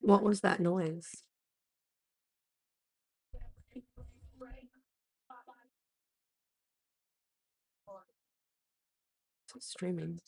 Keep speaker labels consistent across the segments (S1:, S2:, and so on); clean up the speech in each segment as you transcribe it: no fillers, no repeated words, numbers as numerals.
S1: What was that noise? It's streaming.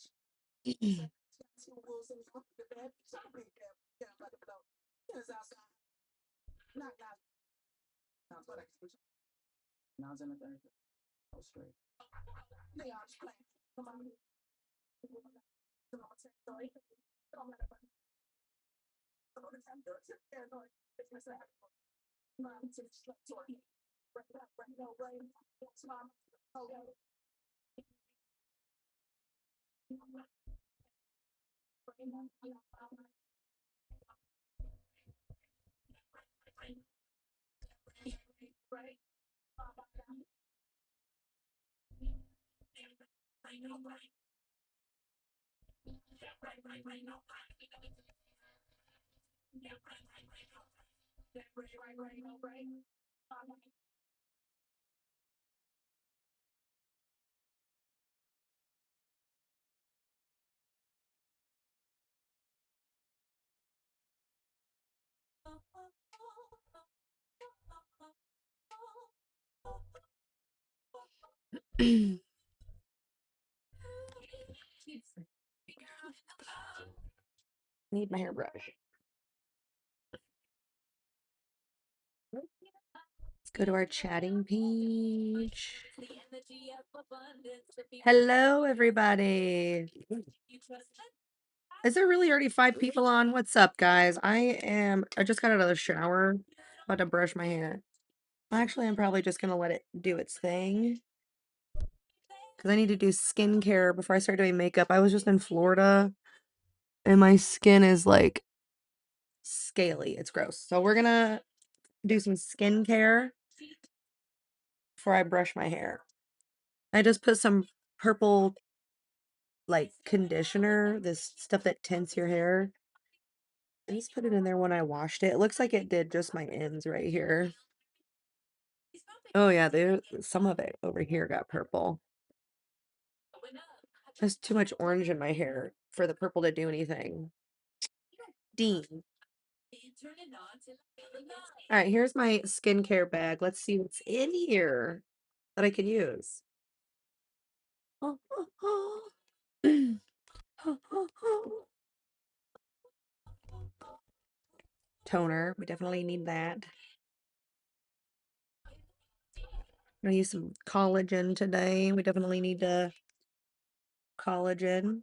S1: Need my hairbrush. Let's go to our chatting page. Hello, everybody. Is there really already 5 people on? What's up, guys? I just got out of the shower. About to brush my hair. Actually, I'm probably just gonna let it do its thing. Because I need to do skincare before I start doing makeup. I was just in Florida. And my skin is like scaly. It's gross. So we're gonna do some skincare before I brush my hair. I just put some purple like conditioner, this stuff that tints your hair. I just put it in there when I washed it. It looks like it did just my ends right here. Oh yeah, there some of it over here got purple. There's too much orange in my hair for the purple to do anything. Dean. All right, here's my skincare bag. Let's see what's in here that I could use. Toner. We definitely need that. I'm gonna use some collagen today. We definitely need collagen.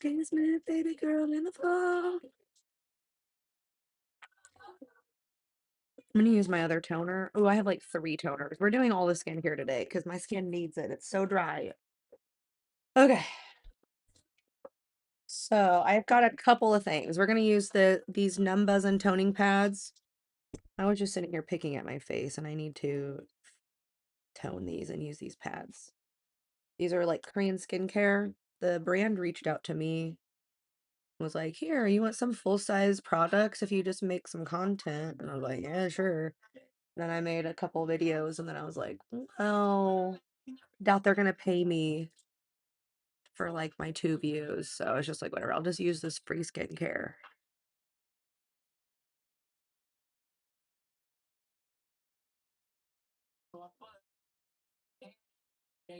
S1: Kiss me, baby girl, in the fall. I'm gonna use my other toner. Oh, I have like 3 toners. We're doing all the skincare today because my skin needs it. It's so dry. Okay. So I've got a couple of things. We're gonna use these Numb Buzz and toning pads. I was just sitting here picking at my face and I need to tone these and use these pads. These are like Korean skincare. The brand reached out to me, was like, here, you want some full-size products if you just make some content? And I was like, yeah, sure. Then I made a couple videos and then I was like, well, doubt they're gonna pay me for like my 2 views. So I was just like, whatever, I'll just use this free skincare.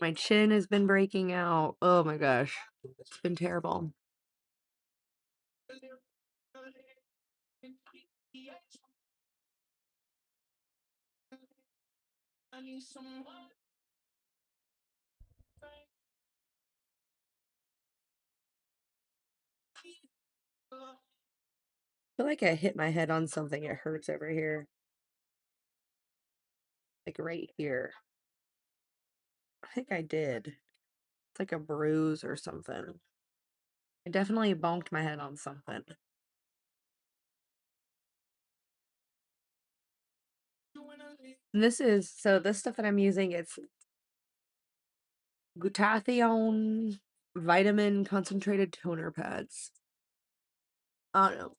S1: My chin has been breaking out. Oh my gosh. It's been terrible. I feel like I hit my head on something. It hurts over here. Like right here. I think I did. It's like a bruise or something. I definitely bonked my head on something. And this stuff that I'm using, it's glutathione vitamin concentrated toner pads. I don't know.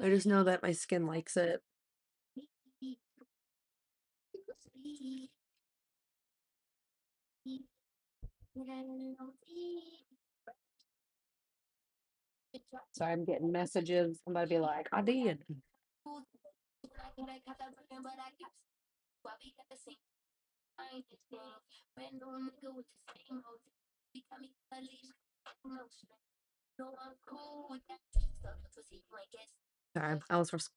S1: I just know that my skin likes it. So I'm getting messages. I'm about to be like, I did. Sorry, I was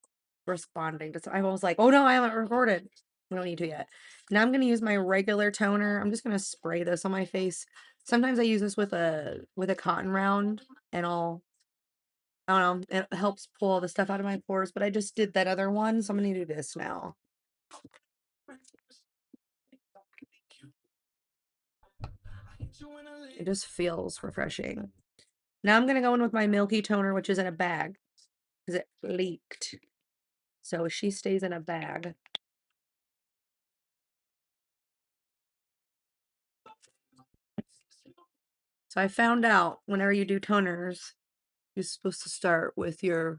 S1: responding to. I was like, oh no, I haven't recorded. We don't need to yet. Now I'm gonna use my regular toner. I'm just gonna spray this on my face. Sometimes I use this with a cotton round, and I don't know, it helps pull all the stuff out of my pores. But I just did that other one, so I'm gonna do this now. It just feels refreshing. Now I'm gonna go in with my milky toner, which is in a bag because it leaked. So she stays in a bag. So I found out whenever you do toners, you're supposed to start with your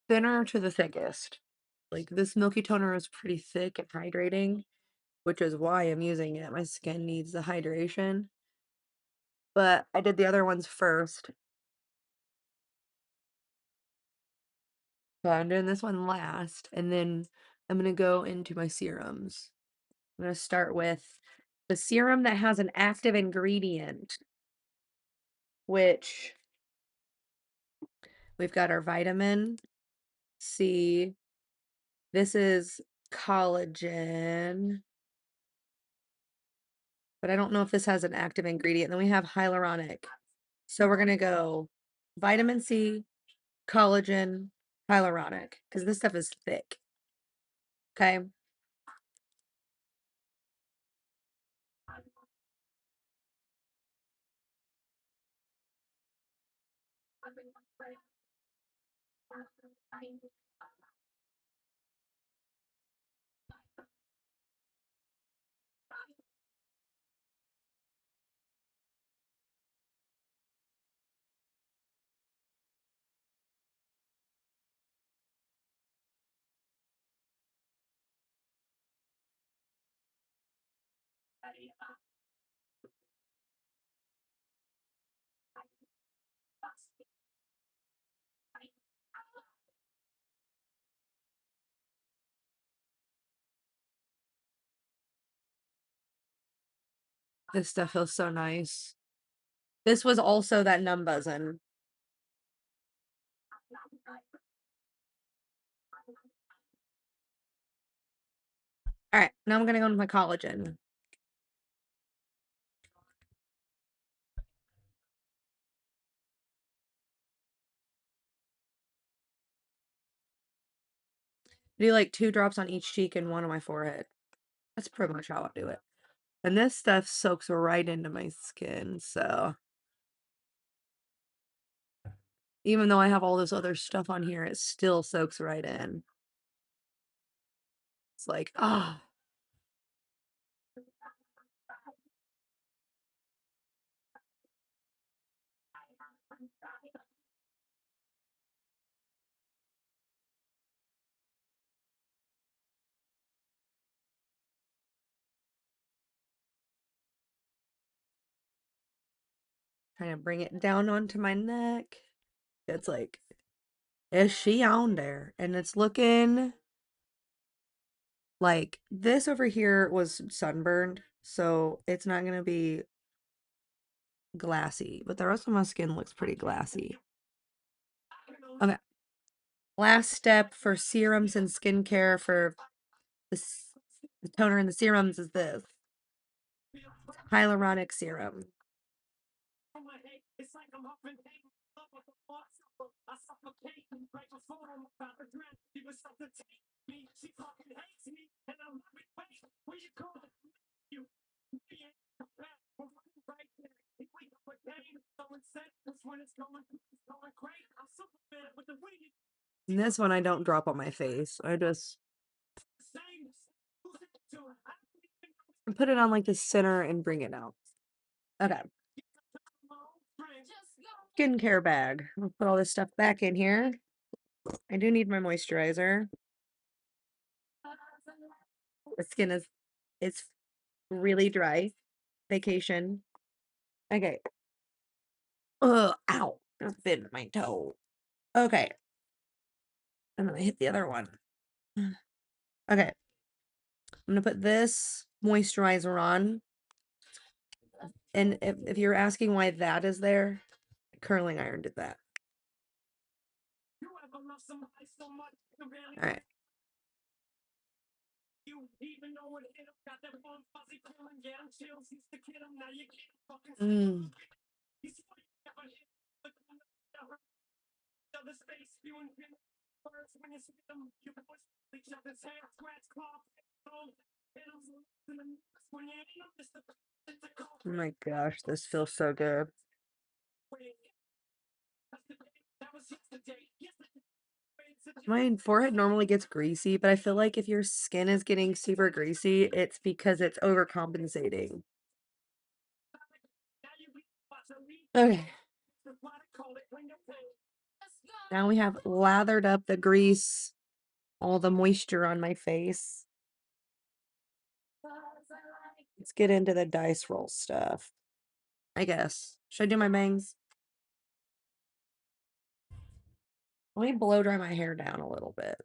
S1: thinner to the thickest. Like this milky toner is pretty thick and hydrating, which is why I'm using it. My skin needs the hydration. But I did the other ones first. So I'm doing this one last, and then I'm going to go into my serums. I'm going to start with the serum that has an active ingredient, which we've got our vitamin C. This is collagen, but I don't know if this has an active ingredient. Then we have hyaluronic. So we're going to go vitamin C, collagen, hyaluronic, because this stuff is thick. Okay. This stuff feels so nice. This was also that numb buzzing. All right, now I'm gonna go into my collagen. Do like 2 drops on each cheek and 1 on my forehead. That's pretty much how I do it. And this stuff soaks right into my skin, so even though I have all this other stuff on here, it still soaks right in. It's like, ah. Trying to bring it down onto my neck. It's like, is she on there? And it's looking like this over here was sunburned, so it's not gonna be glassy, but the rest of my skin looks pretty glassy. Okay. Last step for serums and skincare for the toner and the serums is this hyaluronic serum. And this one I don't drop on my face. I just And put it on like the center and bring it out. Okay. Skincare bag. I'll put all this stuff back in here. I do need my moisturizer. The skin is it's really dry. Vacation. Okay. Ugh, ow. That bit in my toe. Okay. I'm gonna hit the other one. Okay. I'm gonna put this moisturizer on. And if you're asking why that is there, curling iron did that. All right. Mm. Oh my gosh, this feels so good. My forehead normally gets greasy, but I feel like if your skin is getting super greasy, it's because it's overcompensating. Okay. Now we have lathered up the grease, all the moisture on my face. Let's get into the dice roll stuff, I guess. Should I do my bangs? Let me blow dry my hair down a little bit.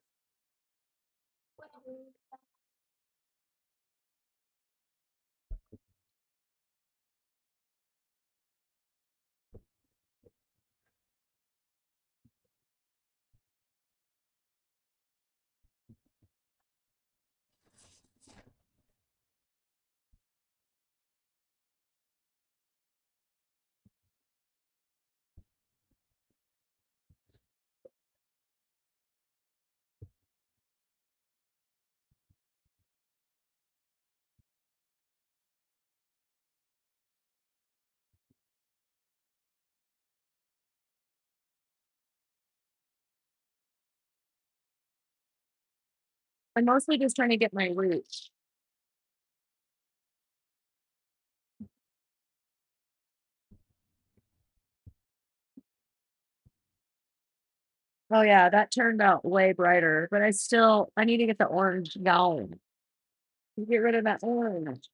S1: I'm mostly just trying to get my roots. Oh yeah, that turned out way brighter, but I need to get the orange going. Get rid of that orange.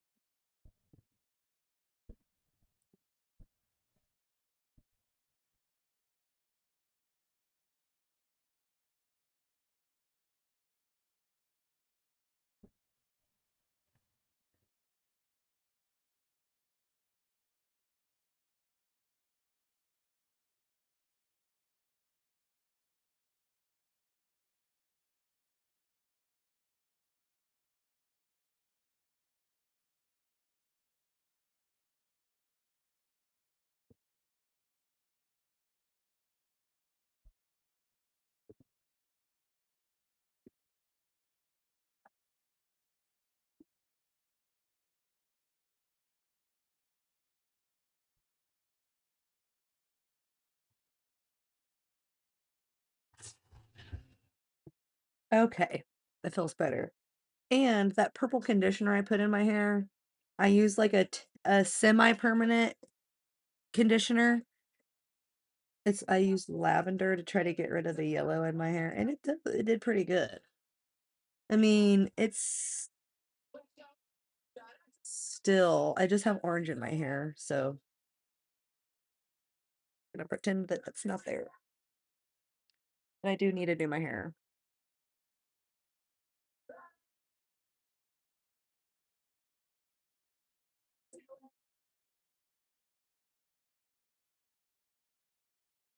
S1: Okay, that feels better. And that purple conditioner I put in my hair, I use like a semi-permanent conditioner. I used lavender to try to get rid of the yellow in my hair, and it did pretty good. I mean, it's still I just have orange in my hair, so I'm gonna pretend that that's not there. But I do need to do my hair.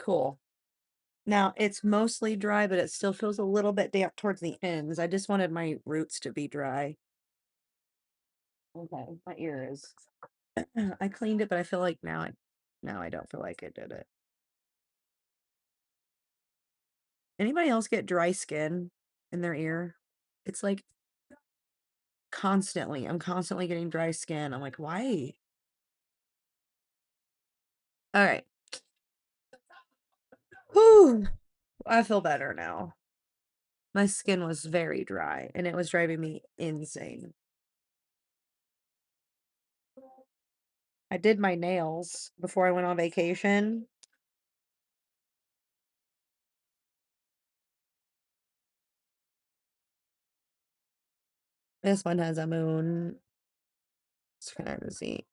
S1: Cool. Now it's mostly dry, but it still feels a little bit damp towards the ends. I just wanted my roots to be dry. Okay, my ear is. I cleaned it, but I feel like now I don't feel like I did it. Anybody else get dry skin in their ear? It's like constantly. I'm constantly getting dry skin. I'm like, why? All right. Whew. I feel better now. My skin was very dry and it was driving me insane. I did my nails before I went on vacation. This one has a moon. It's kind of see.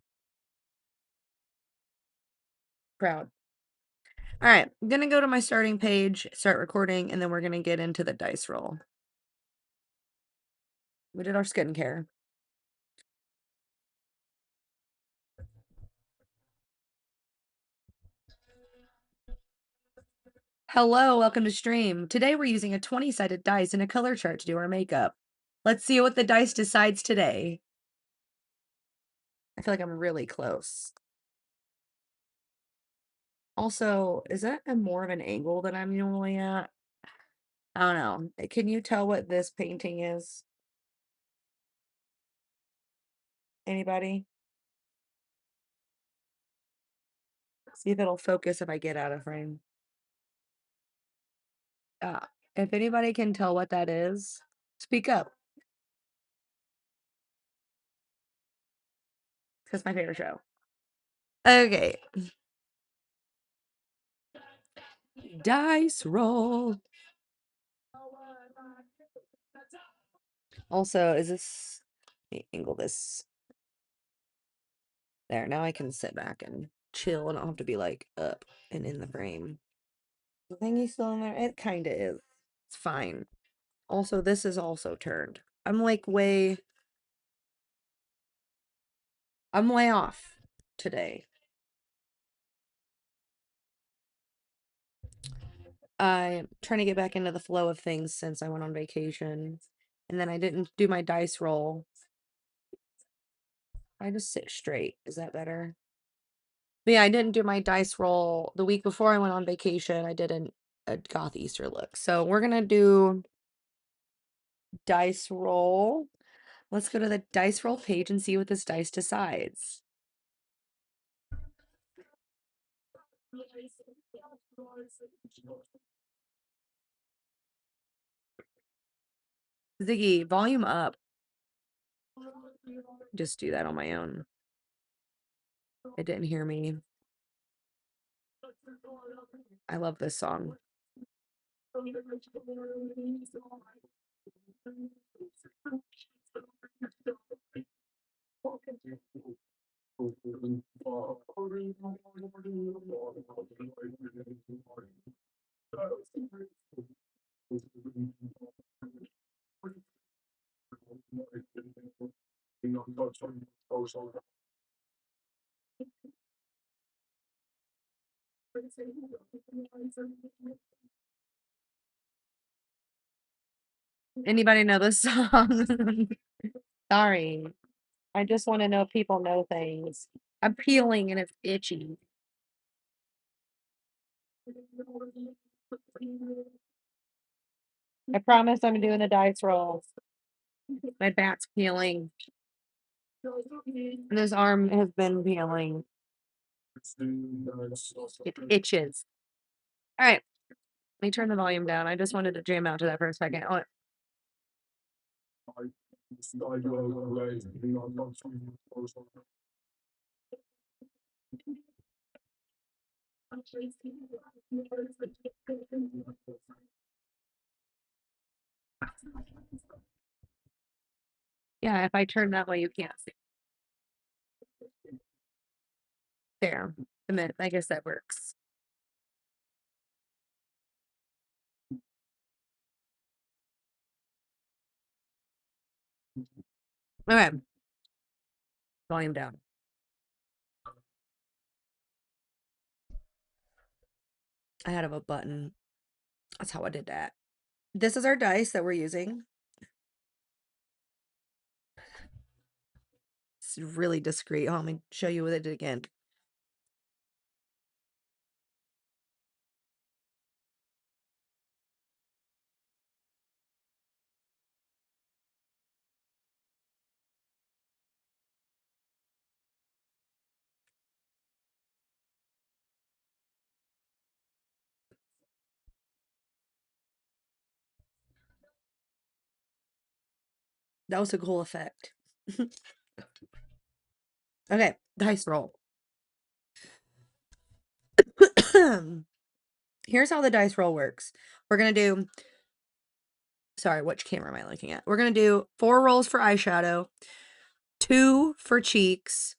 S1: Proud. All right, I'm gonna go to my starting page, start recording, and then we're gonna get into the dice roll. We did our skincare. Hello, welcome to stream. Today we're using a 20-sided dice and a color chart to do our makeup. Let's see what the dice decides today. I feel like I'm really close. Also, is that a more of an angle than I'm normally at? I don't know. Can you tell what this painting is? Anybody? See if it'll focus if I get out of frame. If anybody can tell what that is, speak up. Because it's my favorite show. Okay. Dice roll. Also, is this... Let me angle this. There, now I can sit back and chill and I don't have to be like up and in the frame. The thingy's still in there? It kinda is. It's fine. Also, this is also turned. I'm way off today. I'm trying to get back into the flow of things since I went on vacation. And then I didn't do my dice roll. I just sit straight. Is that better? But yeah, I didn't do my dice roll the week before I went on vacation. I did a goth Easter look. So we're gonna do dice roll. Let's go to the dice roll page and see what this dice decides. Ziggy, volume up. Just do that on my own. It didn't hear me. I love this song. Anybody know this song? Sorry. I just want to know if people know things. I'm peeling and it's itchy. I promise I'm doing the dice rolls. My back's peeling. And this arm has been peeling. It itches. All right. Let me turn the volume down. I just wanted to jam out to that for a second. Oh, yeah, if I turn that way, you can't see. There. A minute. I guess that works. Okay. Volume down. I had a button. That's how I did that. This is our dice that we're using. It's really discreet. Oh, let me show you what I did again. That was a cool effect. Okay, dice roll. Here's how the dice roll works. We're going to do, sorry, which camera am I looking at? We're going to do 4 rolls for eyeshadow, 2 for cheeks.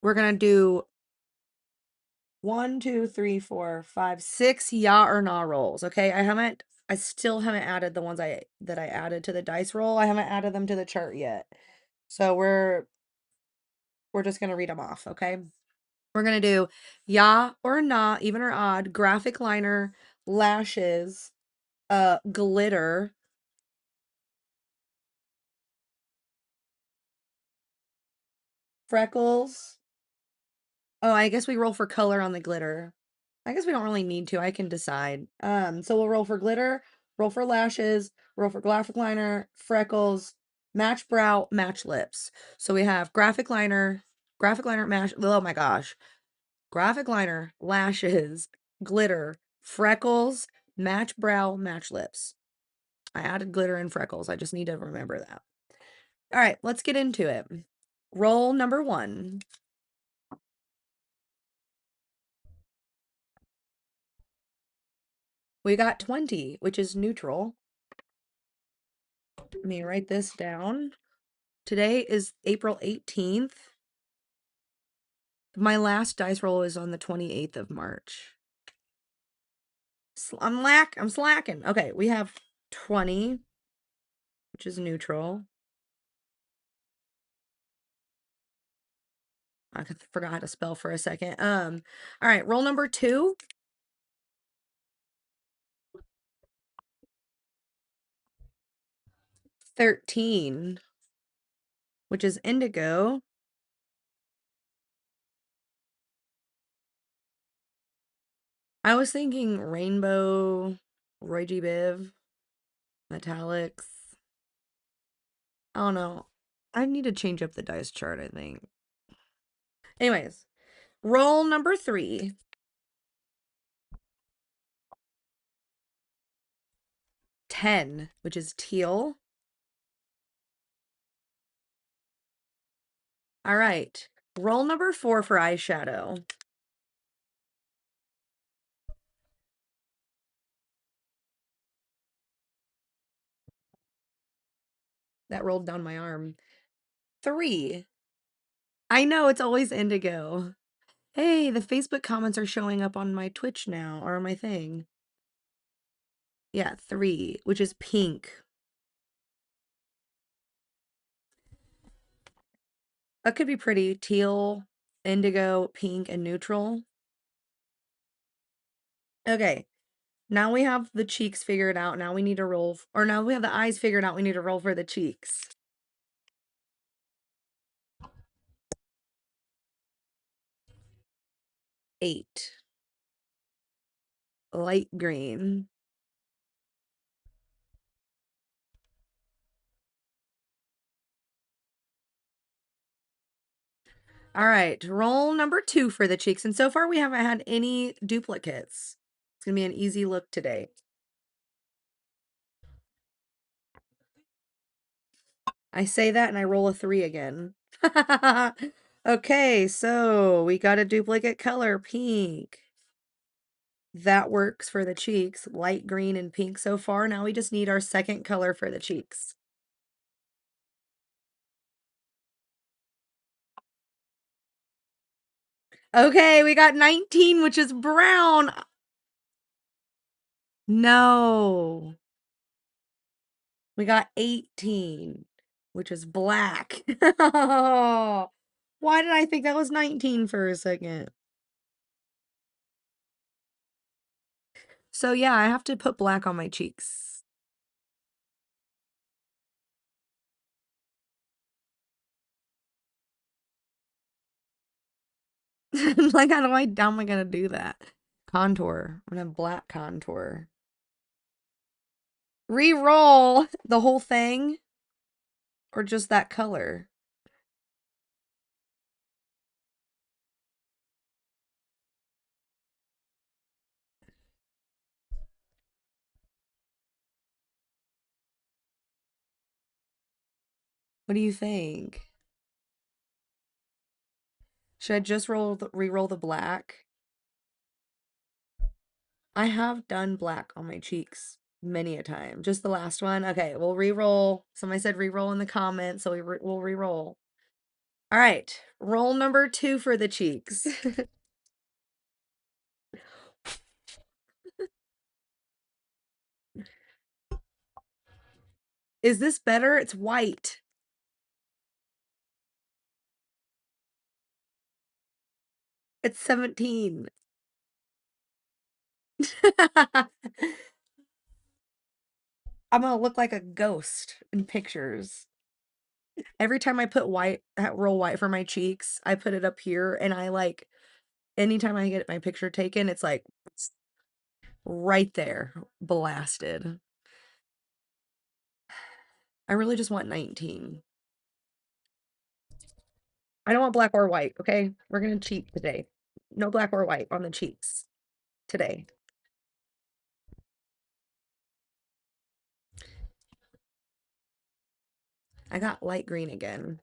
S1: We're going to do 1, 2, 3, 4, 5, 6 yeah or nah rolls. Okay. I still haven't added the ones that I added to the dice roll. I haven't added them to the chart yet. So we're just going to read them off. Okay. We're going to do yeah or nah, even or odd, graphic liner, lashes, glitter, freckles. Oh, I guess we roll for color on the glitter. I guess we don't really need to. I can decide. So we'll roll for glitter, roll for lashes, roll for graphic liner, freckles, match brow, match lips. So we have graphic liner, match. Oh my gosh. Graphic liner, lashes, glitter, freckles, match brow, match lips. I added glitter and freckles. I just need to remember that. All right, let's get into it. Roll number 1. We got 20, which is neutral. Let me write this down. Today is April 18th. My last dice roll is on the 28th of March. I'm slacking. Okay, we have 20, which is neutral. I forgot how to spell for a second. All right, roll number 2. 13, which is indigo. I was thinking rainbow, Roy G. Biv, metallics. I don't know. I need to change up the dice chart, I think. Anyways, roll number 3. 10, which is teal. All right. Roll number 4 for eyeshadow. That rolled down my arm. 3. I know, it's always indigo. Hey, the Facebook comments are showing up on my Twitch now, or my thing. Yeah, 3, which is pink. That could be pretty. Teal, indigo, pink, and neutral. Okay. Now we have the cheeks figured out. Now we need to roll, or now we have the eyes figured out. We need to roll for the cheeks. 8. Light green. All right, roll number 2 for the cheeks. And so far we haven't had any duplicates. It's going to be an easy look today. I say that and I roll a 3 again. Okay, so we got a duplicate color, pink. That works for the cheeks, light green and pink so far. Now we just need our second color for the cheeks. Okay, we got 19, which is brown. No. We got 18, which is black. Why did I think that was 19 for a second? So yeah, I have to put black on my cheeks. Like, how am I gonna do that? Contour. I'm gonna have black contour. Re-roll the whole thing or just that color? What do you think? Should I just re-roll the black? I have done black on my cheeks many a time. Just the last one. Okay, we'll re-roll. Somebody said re-roll in the comments, so we'll re-roll. All right, roll number 2 for the cheeks. Is this better? It's white. It's 17. I'm gonna look like a ghost in pictures. Every time I put white, roll white for my cheeks, I put it up here and I like, anytime I get my picture taken, it's like right there, blasted. I really just want 19. I don't want black or white, okay? We're gonna cheat today. No black or white on the cheeks today. I got light green again.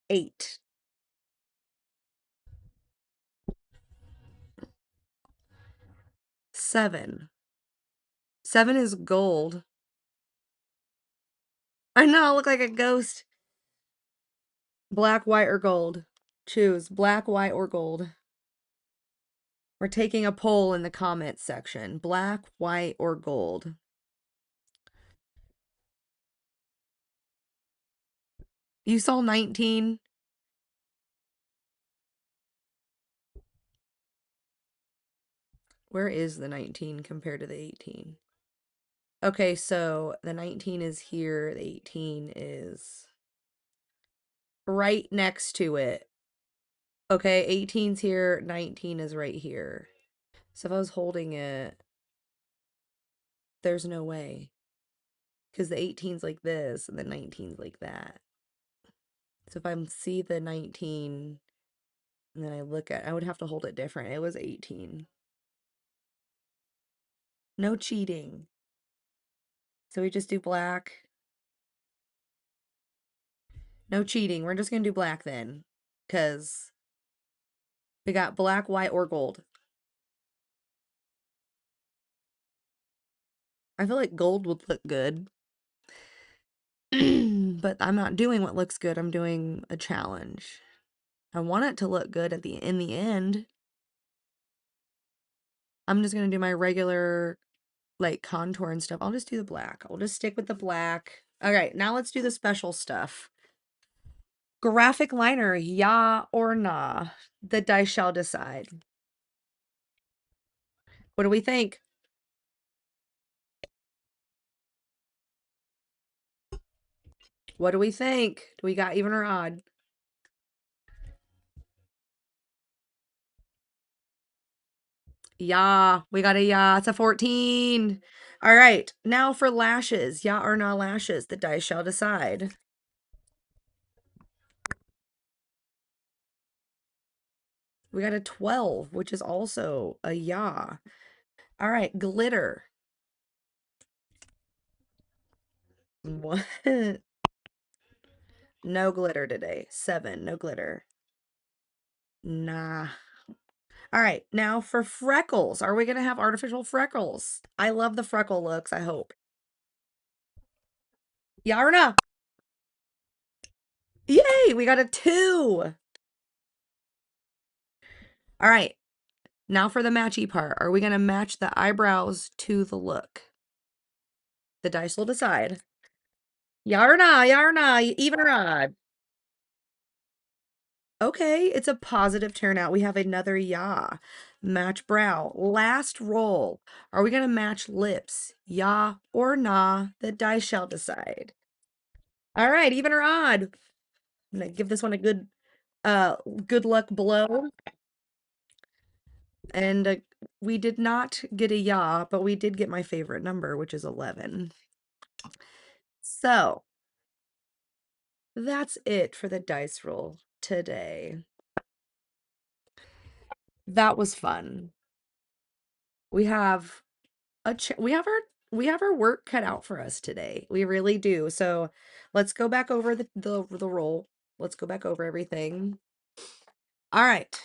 S1: 8. 7. 7 is gold. I know, I look like a ghost. Black, white, or gold? Choose black, white, or gold. We're taking a poll in the comments section. Black, white, or gold? You saw 19? Where is the 19 compared to the 18? Okay, so the 19 is here, the 18 is right next to it. Okay, 18's here, 19 is right here. So if I was holding it, there's no way. Because the 18's like this, and the 19's like that. So if I see the 19, and then I look at, I would have to hold it different. It was 18. No cheating. So we just do black. No cheating. We're just going to do black then. Because we got black, white, or gold. I feel like gold would look good. But I'm not doing what looks good. I'm doing a challenge. I want it to look good in the end. I'm just going to do my regular like contour and stuff. I'll just do the black. I'll just stick with the black. All right, now let's do the special stuff. Graphic liner, yeah or nah? The dice shall decide. What do we think? What do we think? Do we got even or odd? Yeah, we got a yeah. It's a 14. All right, now for lashes. Yeah or nah lashes? The dice shall decide. We got a 12, which is also a yeah. All right, glitter. What? No glitter today. 7, no glitter. Nah. All right, now for freckles. Are we going to have artificial freckles? I love the freckle looks, I hope. Yeah or nah? Yay, we got a 2. All right, now for the matchy part. Are we going to match the eyebrows to the look? The dice will decide. Yeah or nah? Yeah or nah? Even or odd? Okay, it's a positive turnout. We have another yeah. Match brow. Last roll. Are we going to match lips? Yeah or nah? The dice shall decide. All right, even or odd? I'm going to give this one a good luck blow. And we did not get a yeah, but we did get my favorite number, which is 11. So that's it for the dice roll today. That was fun. We have we have our work cut out for us today. We really do. So let's go back over the roll. Let's go back over everything. All right.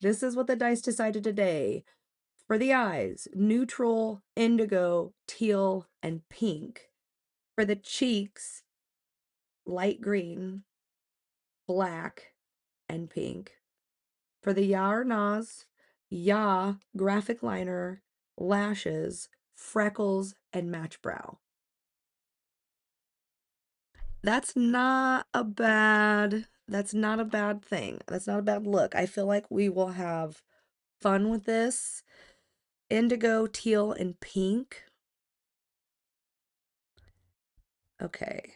S1: This is what the dice decided today. For the eyes, neutral, indigo, teal, and pink. For the cheeks, light green, black, and pink. For the ya or nas, ya, graphic liner, lashes, freckles, and match brow. That's not a bad thing. That's not a bad look. I feel like we will have fun with this. Indigo, teal, and pink. Okay.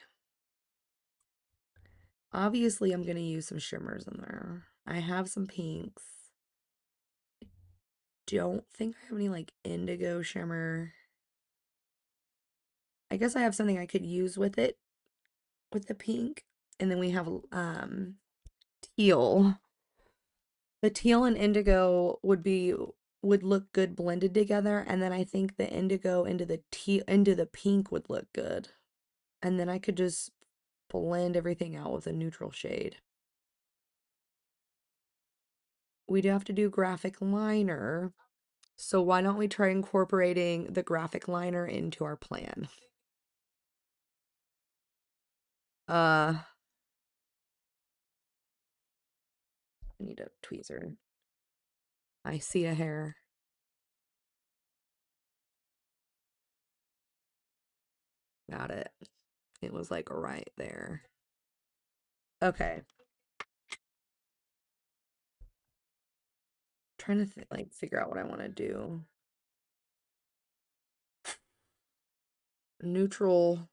S1: Obviously, I'm going to use some shimmers in there. I have some pinks. Don't think I have any like indigo shimmer. I guess I have something I could use with it, with the pink. And then we have teal. The teal and indigo would look good blended together, and then I think the indigo into the teal into the pink would look good. And then I could just blend everything out with a neutral shade. We do have to do graphic liner. So why don't we try incorporating the graphic liner into our plan? I need a tweezer. I see a hair. Got it. It was like right there. Okay. Trying to like figure out what I want to do. Neutral.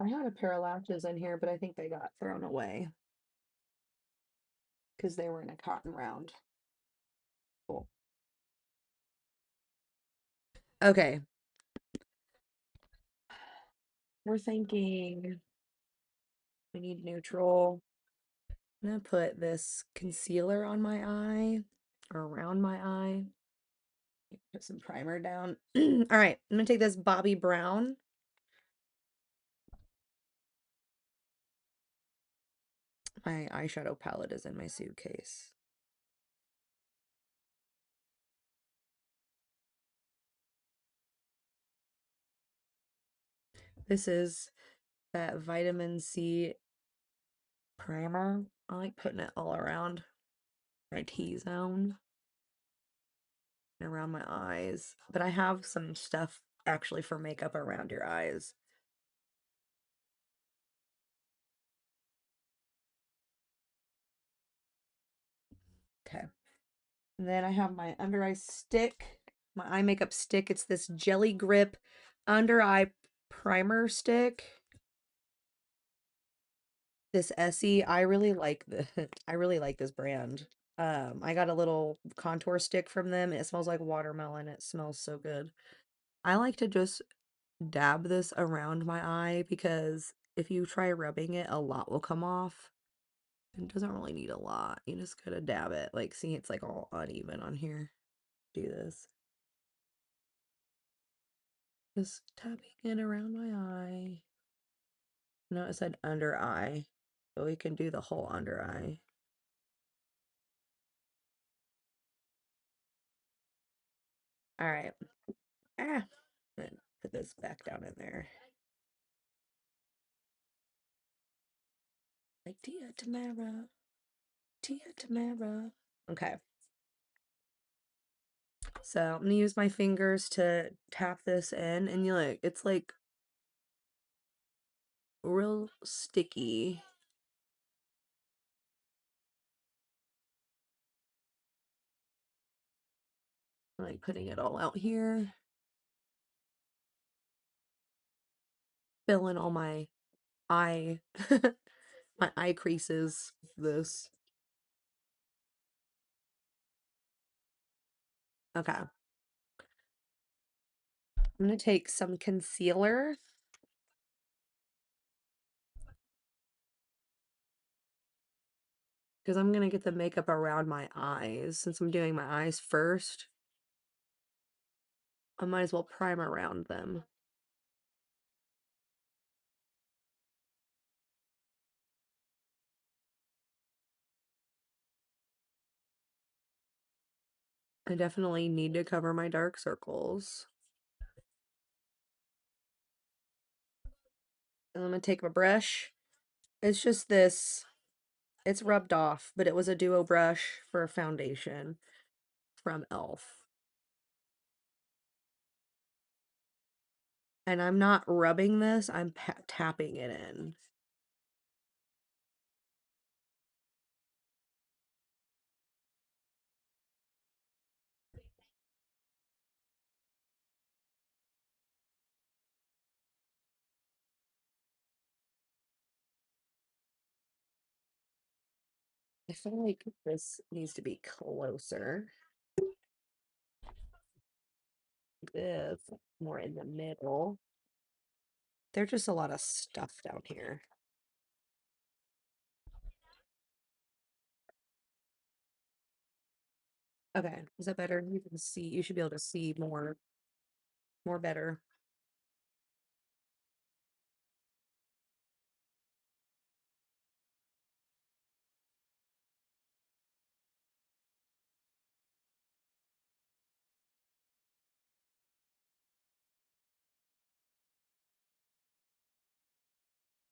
S1: I had a pair of lashes in here, but I think they got thrown away because they were in a cotton round. Cool. Okay. We're thinking we need neutral. I'm gonna put this concealer on my eye or around my eye. Put some primer down. All right, I'm gonna take this Bobbi Brown. My eyeshadow palette is in my suitcase. This is that vitamin C primer. I like putting it all around my T-zone and around my eyes. But I have some stuff actually for makeup around your eyes. Okay. And then I have my under eye stick, my eye makeup stick. It's this Jelly Grip under eye primer stick. This Essie, I really like I really like this brand. I got a little contour stick from them. It smells like watermelon. It smells so good. I like to just dab this around my eye because if you try rubbing it, a lot will come off. It doesn't really need a lot. You just gotta dab it. Like, see, it's like all uneven on here. Do this. Just tapping it around my eye. No, it said under eye. But we can do the whole under eye. All right. Ah. Then put this back down in there. Like Tia Tamara. Tia Tamara. Okay. So I'm gonna use my fingers to tap this in, and you look, it's like real sticky. Like putting it all out here. Filling all my eye my eye creases with this. Okay. I'm gonna take some concealer. Because I'm gonna get the makeup around my eyes since I'm doing my eyes first. I might as well prime around them. I definitely need to cover my dark circles. And I'm gonna take my brush. It's just this. It's rubbed off, but it was a duo brush for a foundation from e.l.f. And I'm not rubbing this, I'm tapping it in. I feel like this needs to be closer. This more in the middle. There's just a lot of stuff down here. Okay, is that better? You can see, you should be able to see more better.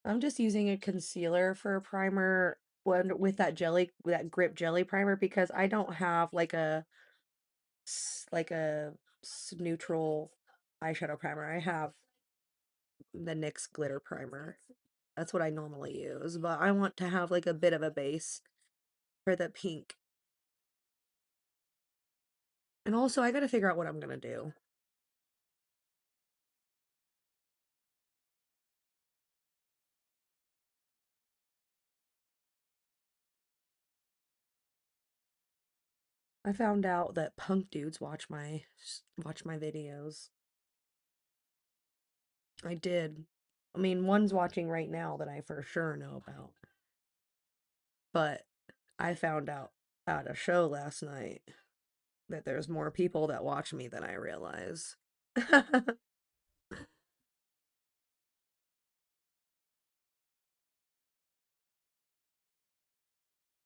S1: I'm just using a concealer for a primer with that grip jelly primer because I don't have like a neutral eyeshadow primer. I have the NYX glitter primer. That's what I normally use, but I want to have like a bit of a base for the pink. And also, I gotta figure out what I'm gonna do. I found out that punk dudes watch my videos. I did. I mean, one's watching right now that I for sure know about. But I found out at a show last night that there's more people that watch me than I realize.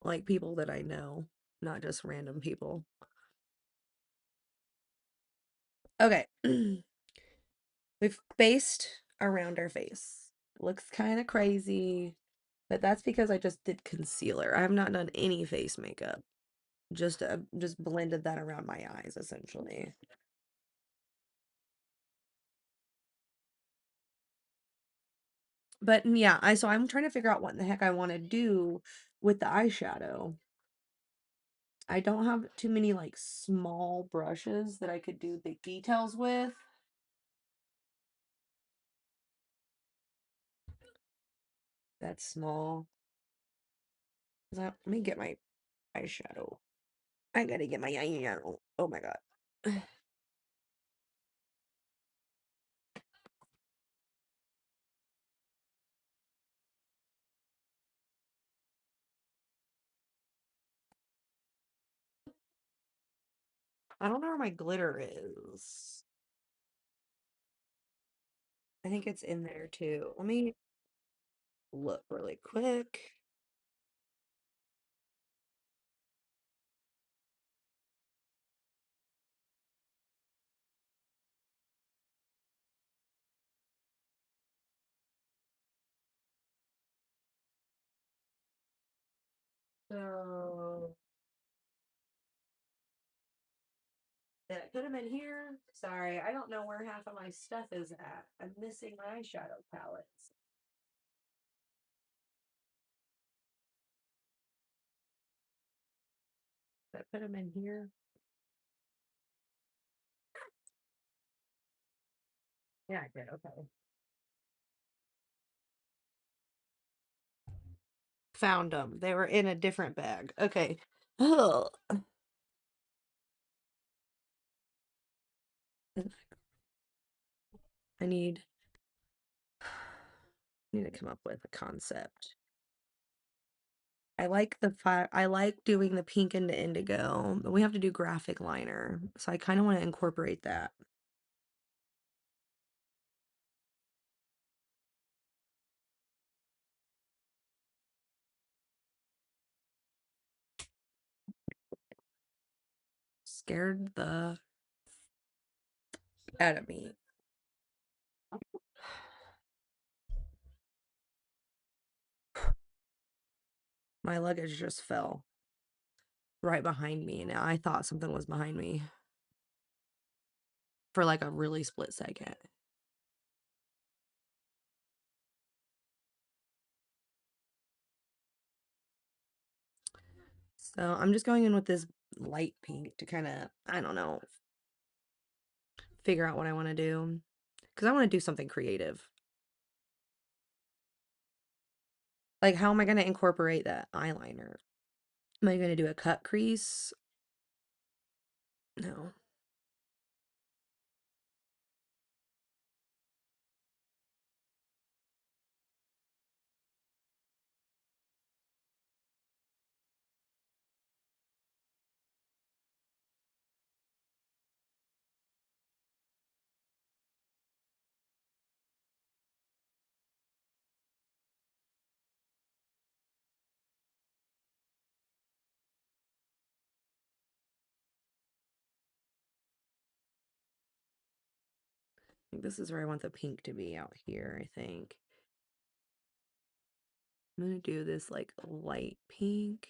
S1: Like people that I know, not just random people. Okay. We've based around our face. Looks kind of crazy, but that's because I just did concealer. I have not done any face makeup. Just blended that around my eyes essentially. But yeah, I'm trying to figure out what the heck I want to do with the eyeshadow. I don't have too many like small brushes that I could do big details with. That's small. Let me get my eyeshadow. I gotta get my eyeshadow. Oh my god. I don't know where my glitter is. I think it's in there too. Let me look really quick. So that could have been here. Sorry, I don't know where half of my stuff is at. I'm missing my eyeshadow palettes. That could have been here. Yeah, I did. Okay. Found them. They were in a different bag. Okay. Ugh. I need to come up with a concept. I like doing the pink into indigo, but we have to do graphic liner. So I kind of want to incorporate that. scared the out of me. My luggage just fell right behind me. Now I thought something was behind me for like a really split second. So I'm just going in with this light pink to kind of, I don't know, figure out what I want to do. Because I want to do something creative. Like, how am I going to incorporate that eyeliner? Am I going to do a cut crease? No. I think this is where I want the pink to be out here, I think. I'm going to do this like light pink.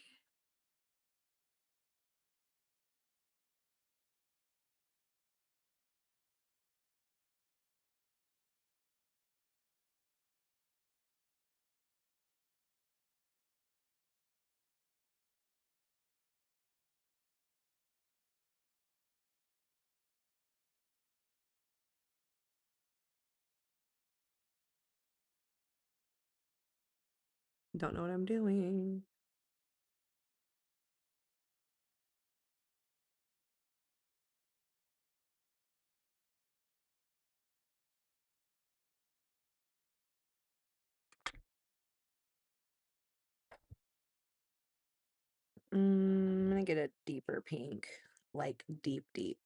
S1: Don't know what I'm doing. I'm going to get a deeper pink. Like deep, deep.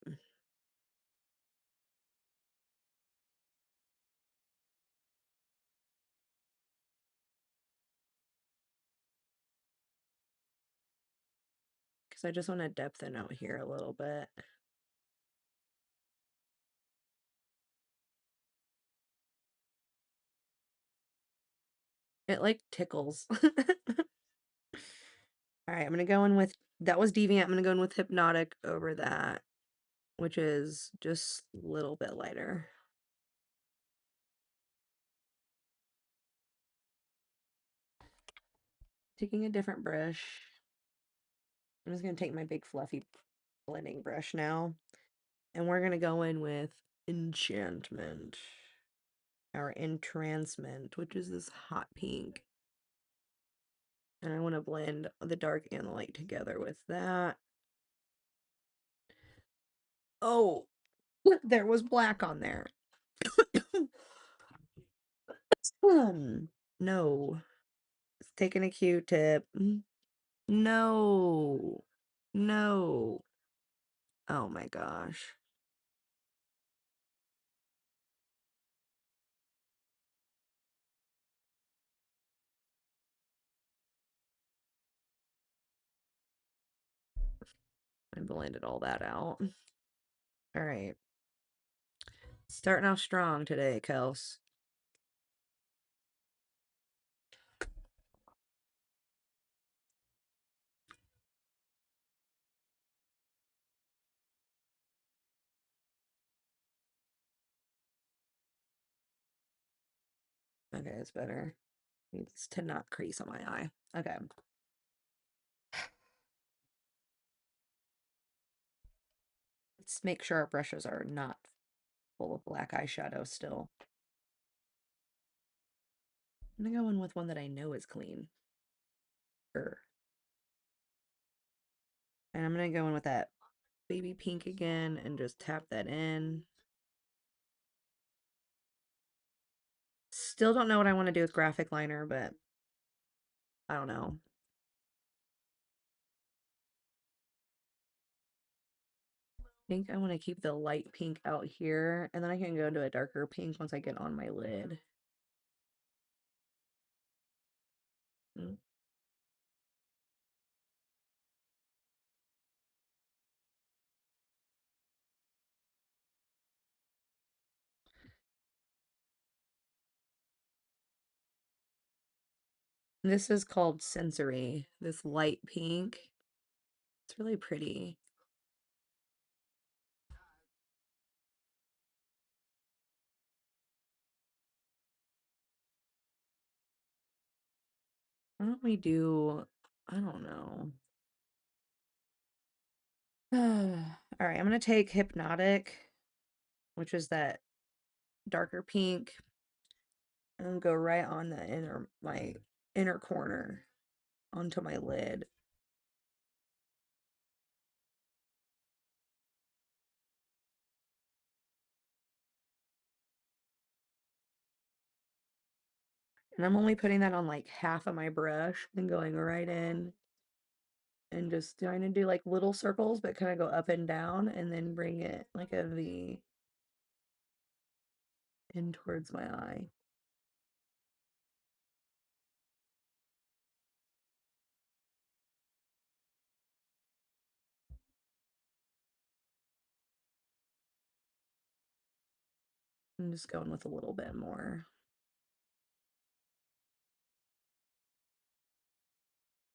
S1: Because I just want to depthen out here a little bit. It like tickles. All right, I'm going to go in with, that was Deviant. I'm going to go in with Hypnotic over that, which is just a little bit lighter. Taking a different brush. I'm just going to take my big fluffy blending brush now. And we're going to go in with Enchantment. Or Entrancement, which is this hot pink. And I want to blend the dark and the light together with that. Oh, there was black on there. No. It's taking a Q-tip. No. No. Oh my gosh. I blended all that out. All right. Starting off strong today, Kels. Okay, it's better. Needs to not crease on my eye. Okay. Let's make sure our brushes are not full of black eyeshadow still. I'm gonna go in with one that I know is clean. And I'm gonna go in with that baby pink again and just tap that in. Still don't know what I want to do with graphic liner, but I don't know. I think I want to keep the light pink out here, and then I can go into a darker pink once I get on my lid. Mm. This is called Sensory, this light pink. It's really pretty. Why don't we do, I don't know. All right, I'm gonna take Hypnotic, which is that darker pink, and go right on the my inner corner onto my lid. And I'm only putting that on like half of my brush and going right in and just trying to do like little circles, but kind of go up and down and then bring it like a V in towards my eye. I'm just going with a little bit more.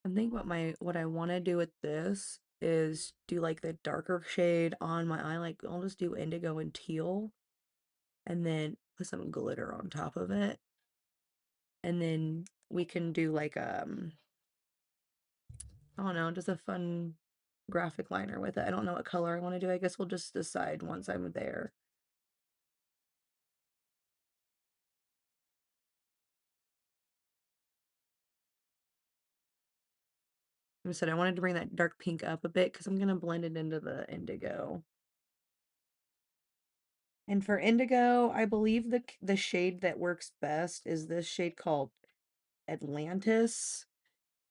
S1: I think what I want to do with this is do like the darker shade on my eye. Like I'll just do indigo and teal and then put some glitter on top of it. And then we can do like I don't know, just a fun graphic liner with it. I don't know what color I want to do. I guess we'll just decide once I'm there. I said I wanted to bring that dark pink up a bit because I'm going to blend it into the indigo. And for indigo, I believe the shade that works best is this shade called Atlantis.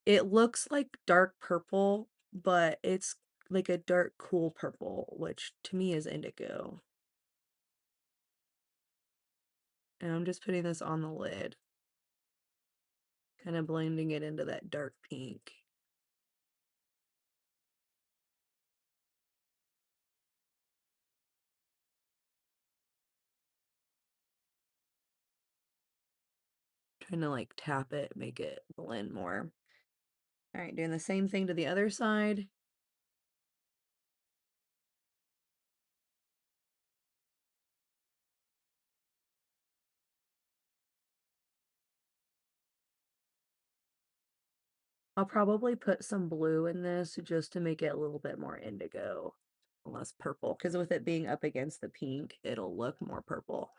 S1: It looks like dark purple, but it's like a dark cool purple, which to me is indigo. And I'm just putting this on the lid, kind of blending it into that dark pink. Trying to like tap it, make it blend more. All right, doing the same thing to the other side. I'll probably put some blue in this just to make it a little bit more indigo, less purple, because with it being up against the pink, it'll look more purple.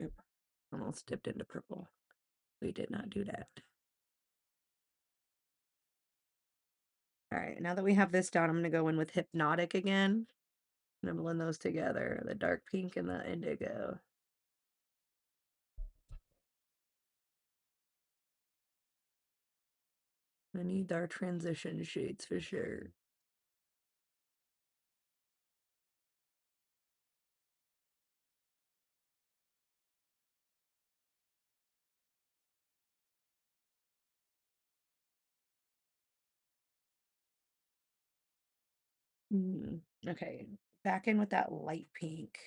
S1: Oop, almost dipped into purple. We did not do that. All right, now that we have this down, I'm going to go in with Hypnotic again. I'm going to blend those together, the dark pink and the indigo. I need our transition shades for sure. Okay, back in with that light pink.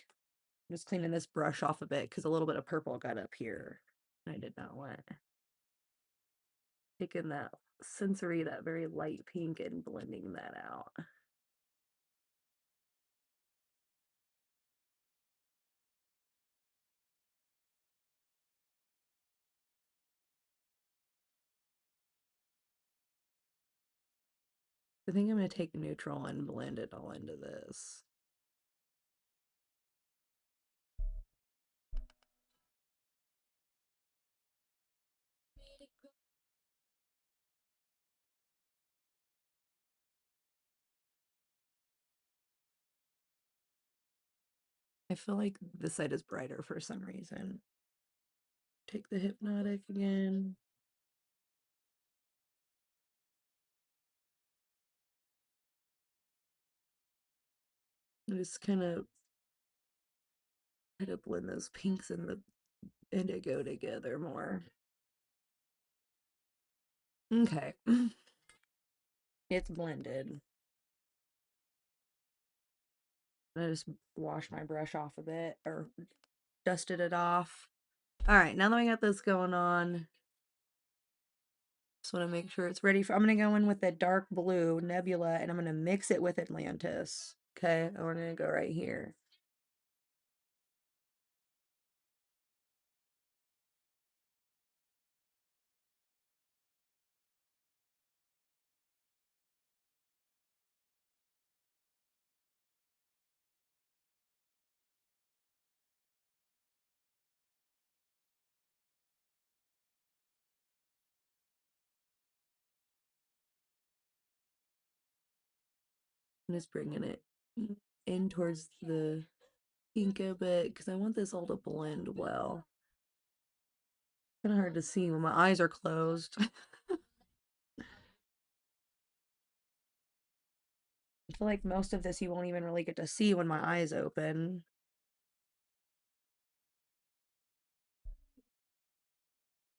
S1: I'm just cleaning this brush off a bit because a little bit of purple got up here. I did not want. Taking that sensory, that very light pink, and blending that out. I think I'm going to take neutral and blend it all into this. I feel like this side is brighter for some reason. Take the Hypnotic again. And just kind of try to blend those pinks and the indigo together more. Okay. It's blended. I just washed my brush off a bit or dusted it off. All right, now that we got this going on, just want to make sure it's ready for. I'm going to go in with the dark blue Nebula and I'm going to mix it with Atlantis. Okay, I'm going to go right here. I'm just bringing it in towards the pink a bit because I want this all to blend well. Kind of hard to see when my eyes are closed. I feel like most of this you won't even really get to see when my eyes open.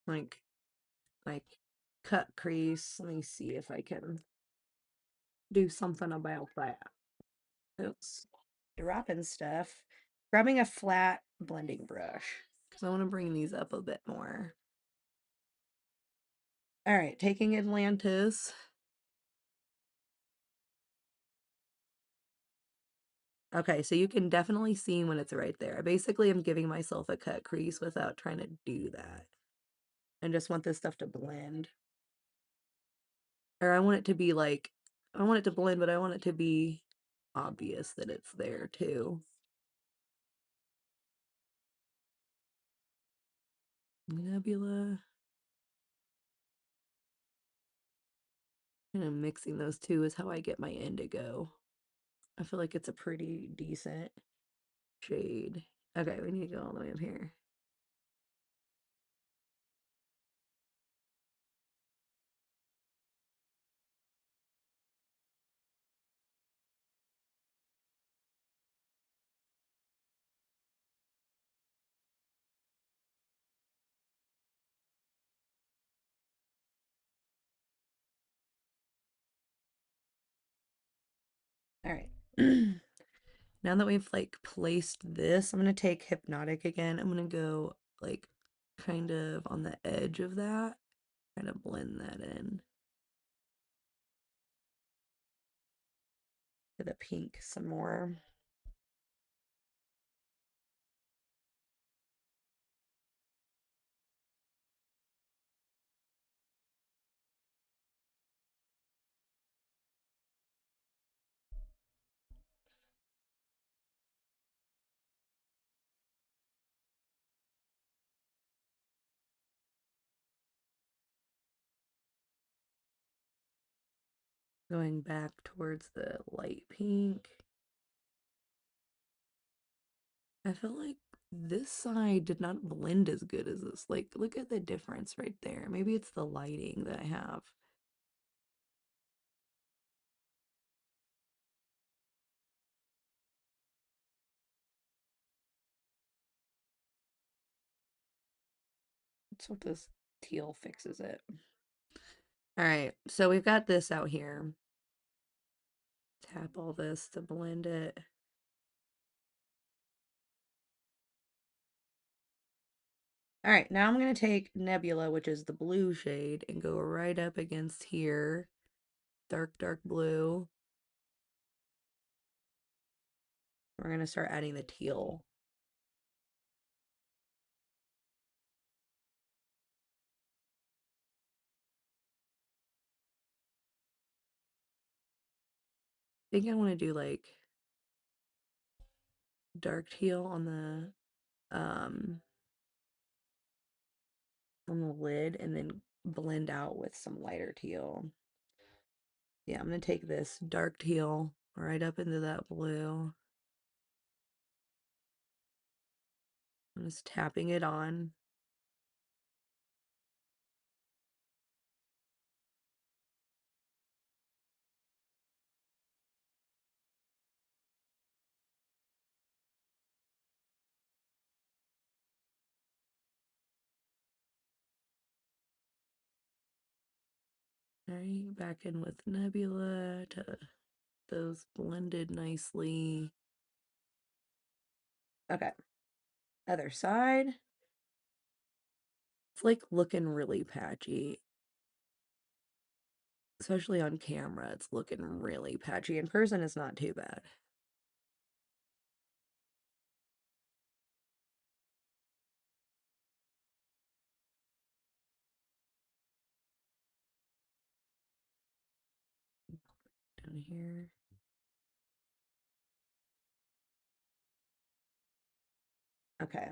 S1: Like cut crease. Let me see if I can do something about that. Oops. Dropping stuff. Grabbing a flat blending brush because I want to bring these up a bit more. All right, taking Atlantis. Okay, so you can definitely see when it's right there. I basically am giving myself a cut crease without trying to do that. I just want this stuff to blend. Or I want it to be like, I want it to blend, but I want it to be obvious that it's there too. Nebula. And mixing those two is how I get my indigo. I feel like it's a pretty decent shade. Okay, we need to go all the way up here. All right. Now that we've like placed this, I'm going to take Hypnotic again. I'm going to go like kind of on the edge of that, kind of blend that in. To the pink some more. Going back towards the light pink. I feel like this side did not blend as good as this. Like, look at the difference right there. Maybe it's the lighting that I have. Let's hope this teal fixes it. All right, so we've got this out here. Tap all this to blend it. All right, now I'm going to take Nebula, which is the blue shade, and go right up against here. Dark, dark blue. We're going to start adding the teal. I think I want to do like dark teal on the lid and then blend out with some lighter teal. Yeah, I'm going to take this dark teal right up into that blue. I'm just tapping it on. Alright, back in with Nebula to those blended nicely. Okay. Other side. It's like looking really patchy. Especially on camera, it's looking really patchy. In person, it's not too bad. Down here. Okay.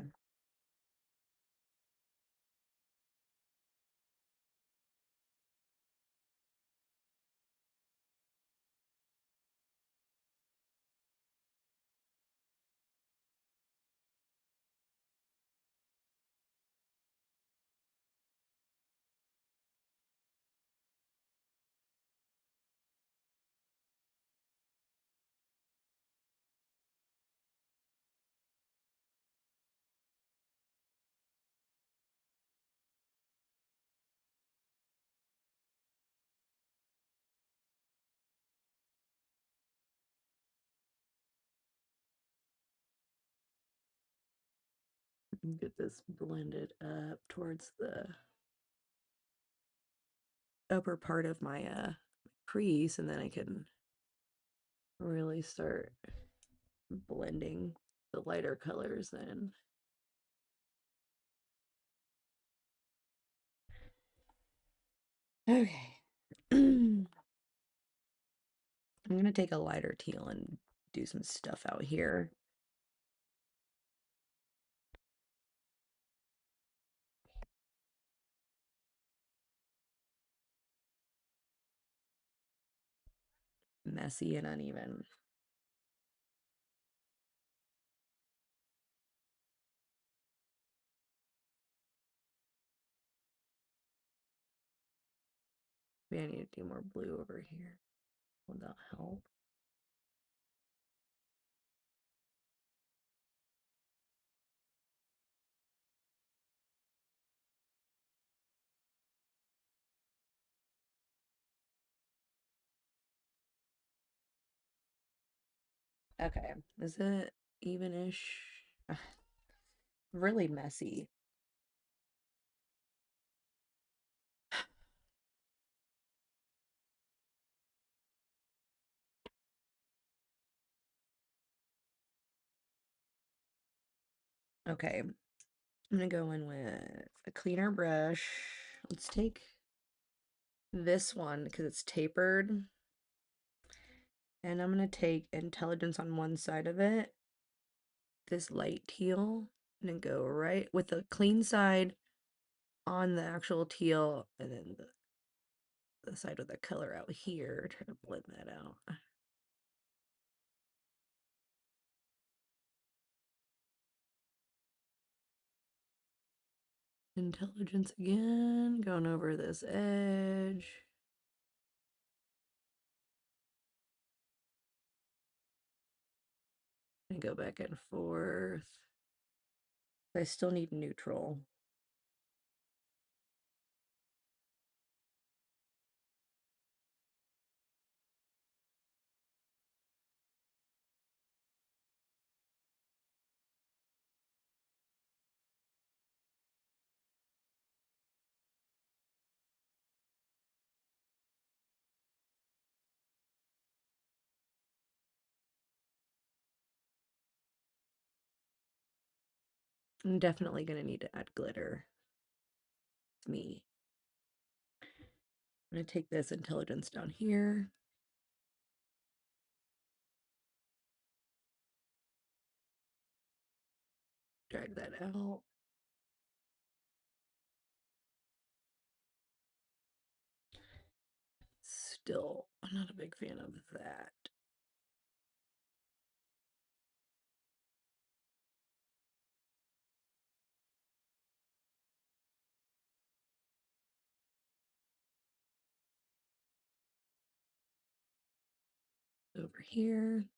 S1: Get this blended up towards the upper part of my crease, and then I can really start blending the lighter colors in. Okay. I'm gonna take a lighter teal and do some stuff out here. Messy and uneven. Maybe I need to do more blue over here. Will that help? Okay. Is it evenish? Really messy. Okay. I'm gonna go in with a cleaner brush. Let's take this one because it's tapered. And I'm gonna take intelligence on one side of it, this light teal, and then go right with the clean side on the actual teal, and then the side with the color out here. Try to blend that out. Intelligence again, going over this edge. And go back and forth. I still need neutral. I'm definitely gonna need to add glitter. It's me. I'm gonna take this intelligence down here. Drag that out. Still, I'm not a big fan of that. Over here.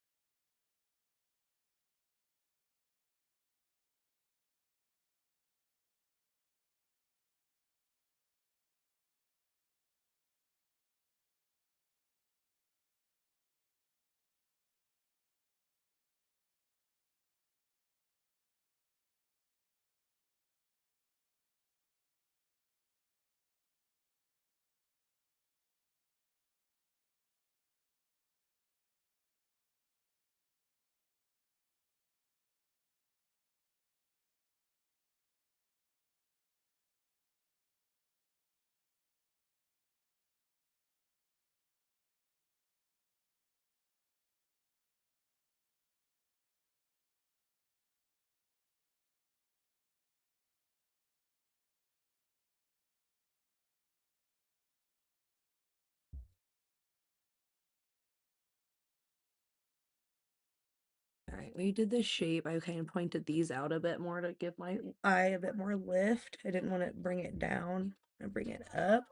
S1: we did the shape. I kind of pointed these out a bit more to give my eye a bit more lift. I didn't want to bring it down and bring it up.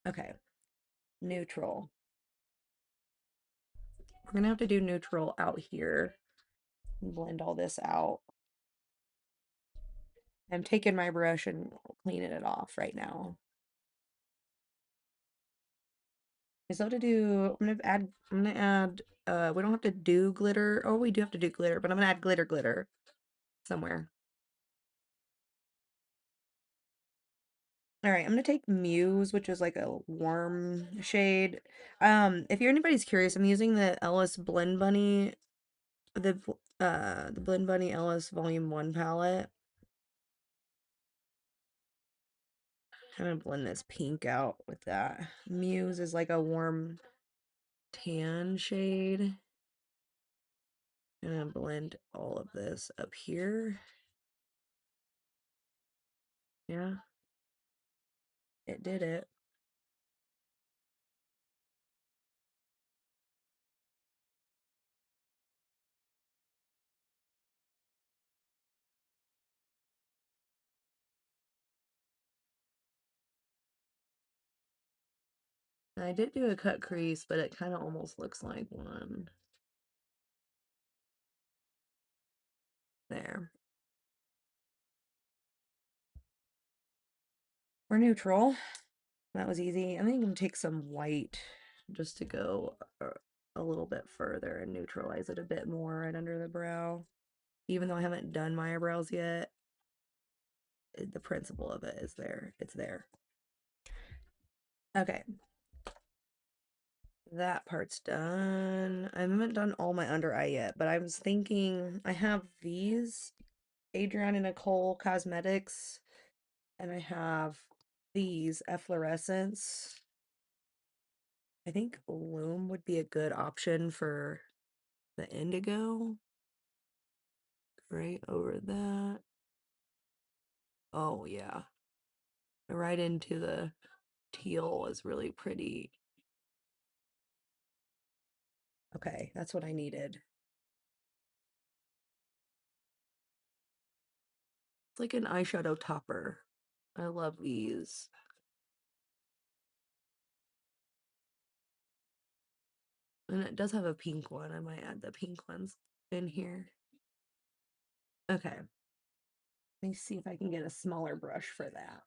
S1: Okay, neutral. We're gonna have to do neutral out here and blend all this out. I'm taking my brush and cleaning it off right now. I still have to do, I'm gonna add, we don't have to do glitter. Oh, we do have to do glitter, but I'm gonna add glitter somewhere. All right, I'm gonna take Muse, which is like a warm shade. If you're anybody's curious, I'm using the Ellis Blend Bunny, the Blend Bunny Ellis Volume 1 palette. I'm gonna blend this pink out with that. Muse is like a warm tan shade. I'm gonna blend all of this up here. Yeah, it did it. I did do a cut crease, but it kind of almost looks like one. There. We're neutral. That was easy. I think I'm gonna take some white just to go a little bit further and neutralize it a bit more right under the brow. Even though I haven't done my eyebrows yet, the principle of it is there. It's there. Okay. That part's done. I haven't done all my under eye yet, but I was thinking I have these Adrian and Nicole Cosmetics, and I have these Efflorescence. I think Loom would be a good option for the indigo. Right over that. Oh, yeah. Right into the teal is really pretty. Okay, that's what I needed. It's like an eyeshadow topper. I love these. And it does have a pink one. I might add the pink ones in here. Okay. Let me see if I can get a smaller brush for that.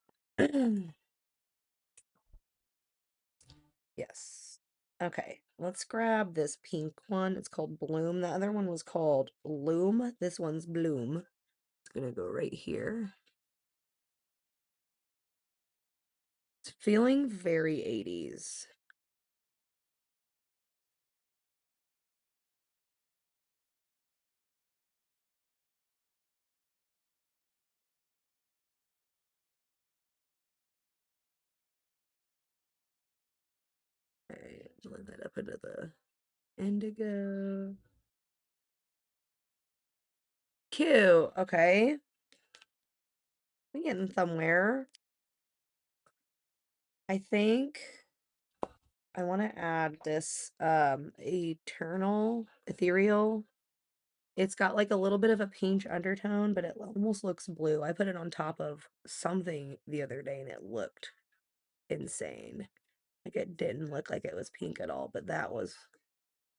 S1: Yes. Okay, let's grab this pink one. It's called Bloom. The other one was called Loom. This one's Bloom. It's gonna go right here. It's feeling very 80s. Okay, blend that up into the indigo. Cute. Okay. We're getting somewhere. I think I want to add this eternal ethereal. It's got like a little bit of a pink undertone, but it almost looks blue. I put it on top of something the other day and it looked insane. Like it didn't look like it was pink at all, but that was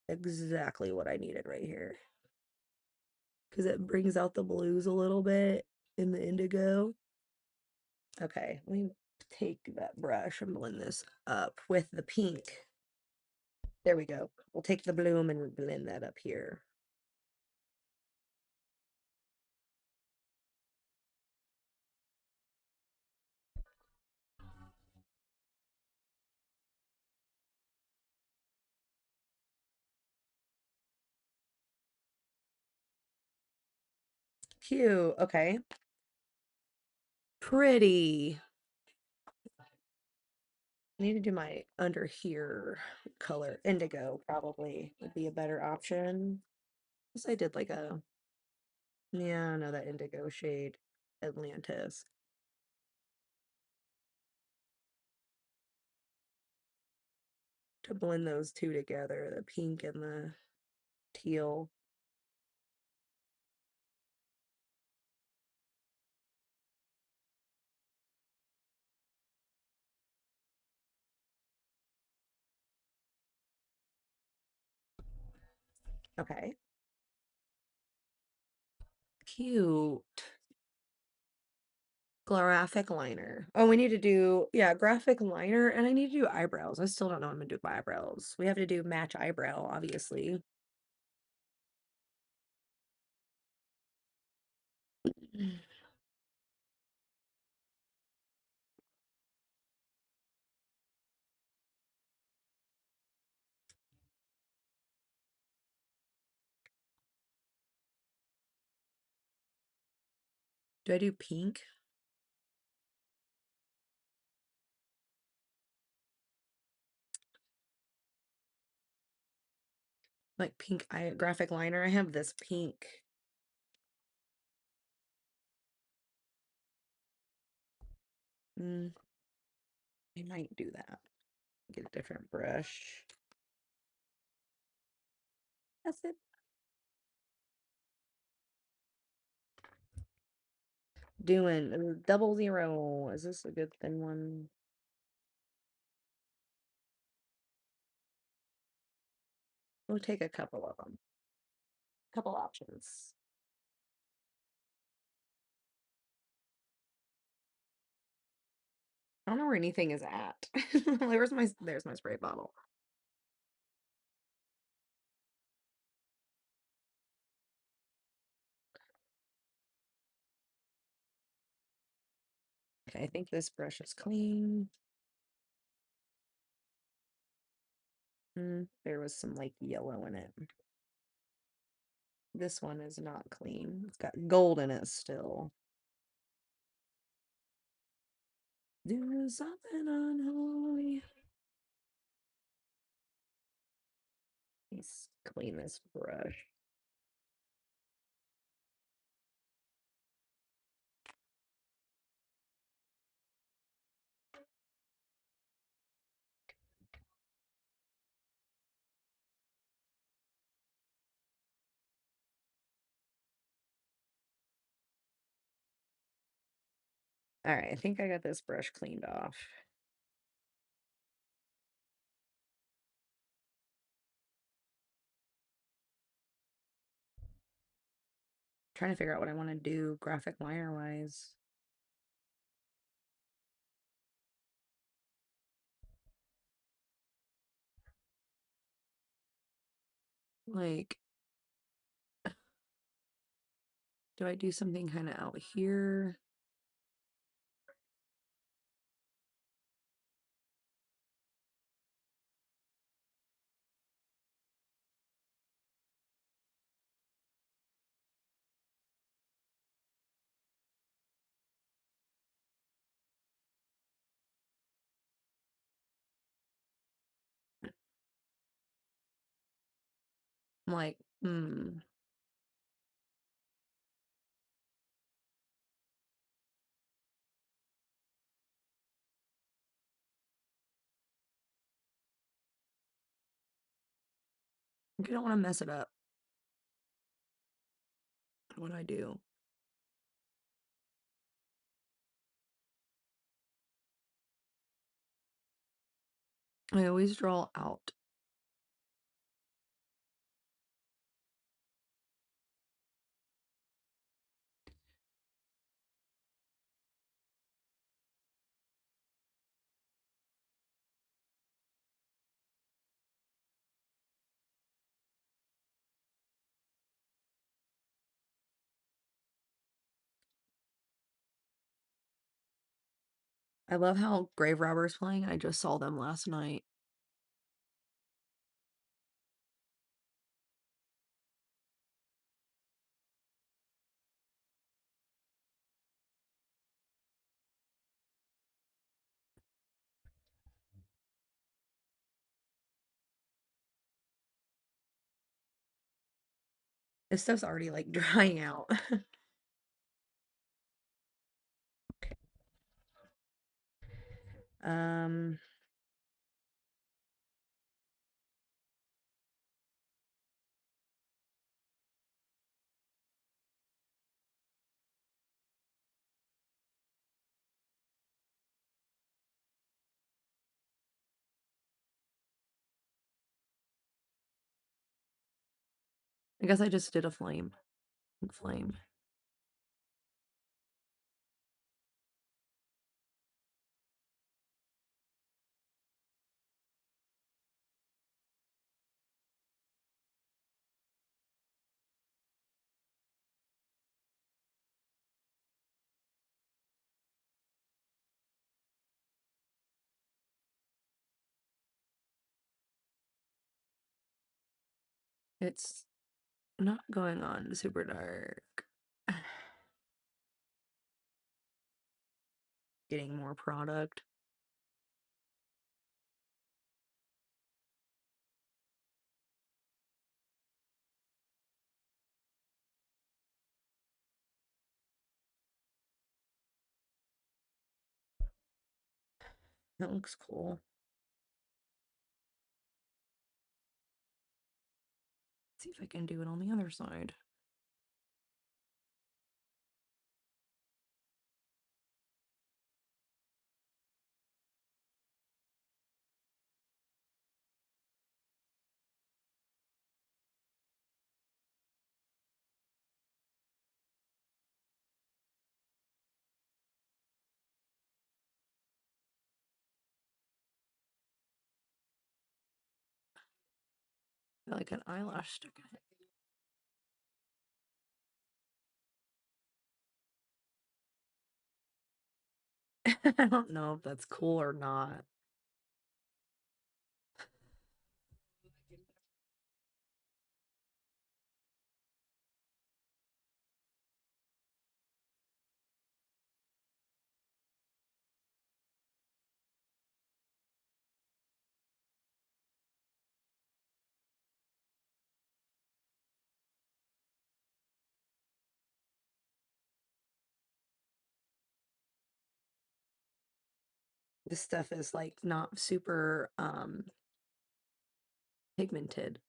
S1: exactly what I needed right here. Because it brings out the blues a little bit in the indigo. Okay, let me take that brush and blend this up with the pink. There we go. We'll take the bloom and blend that up here. Cute. Okay. Pretty. I need to do my under here color. Indigo probably would be a better option. Guess I did like a Yeah, no, that indigo shade. Atlantis. To blend those two together, the pink and the teal. Okay. Cute. Graphic liner. Oh, we need to do, yeah, graphic liner, and I need to do eyebrows. I still don't know what I'm gonna do with my eyebrows. We have to do match eyebrow, obviously. Do I do pink? Like pink eye graphic liner? I have this pink. Mm, I might do that. Get a different brush. That's it. Doing 00. Is this a good thin one? We'll take a couple of them. Couple options. I don't know where anything is at. There's my spray bottle. Okay, I think this brush is clean. There was some like yellow in it. This one is not clean. It's got gold in it still. Do something unholy. Let's clean this brush. All right, I think I got this brush cleaned off. Trying to figure out what I want to do graphic liner wise. Like, do I do something kind of out here? I'm like, I don't want to mess it up. What do I do? I always draw out. I love how Grave Robber's playing. I just saw them last night. This stuff's already like drying out. Um, I guess I just did a flame. Flame. It's not going on super dark. Getting more product. That looks cool. See if I can do it on the other side. Like an eyelash stuck in it. I don't know if that's cool or not. This stuff is like not super pigmented.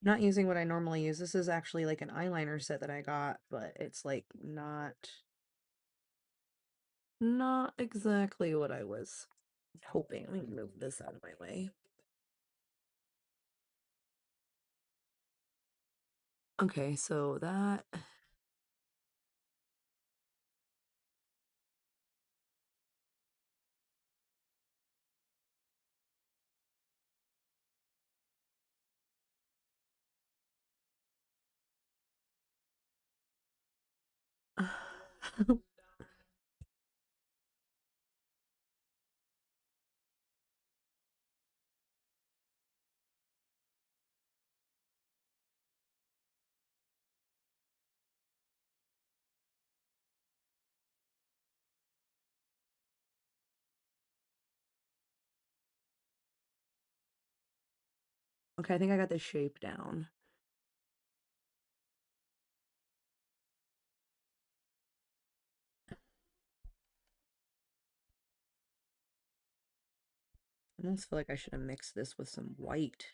S1: Not using what I normally use. This is actually like an eyeliner set that I got, but it's like not exactly what I was hoping. Let me move this out of my way. Okay, so that okay, I think I got the shape down. I almost feel like I should have mixed this with some white.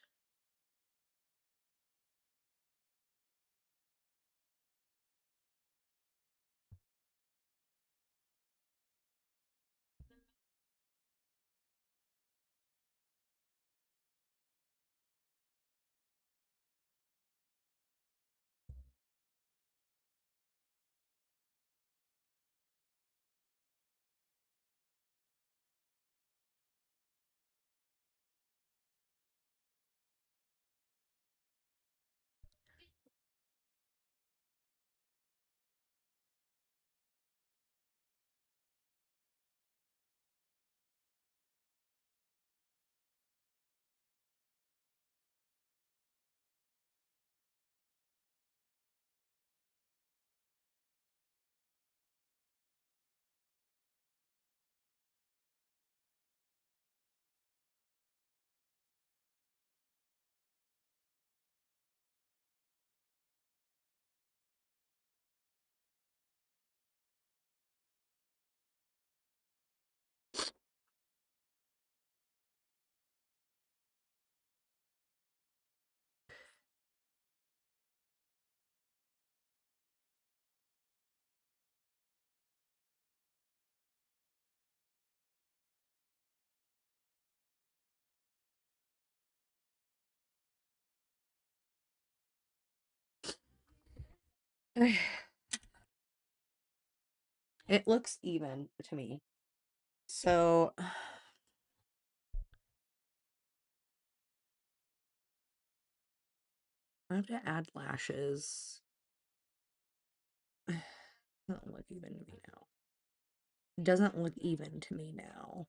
S1: It looks even to me. So I have to add lashes. Doesn't look even to me now. It doesn't look even to me now.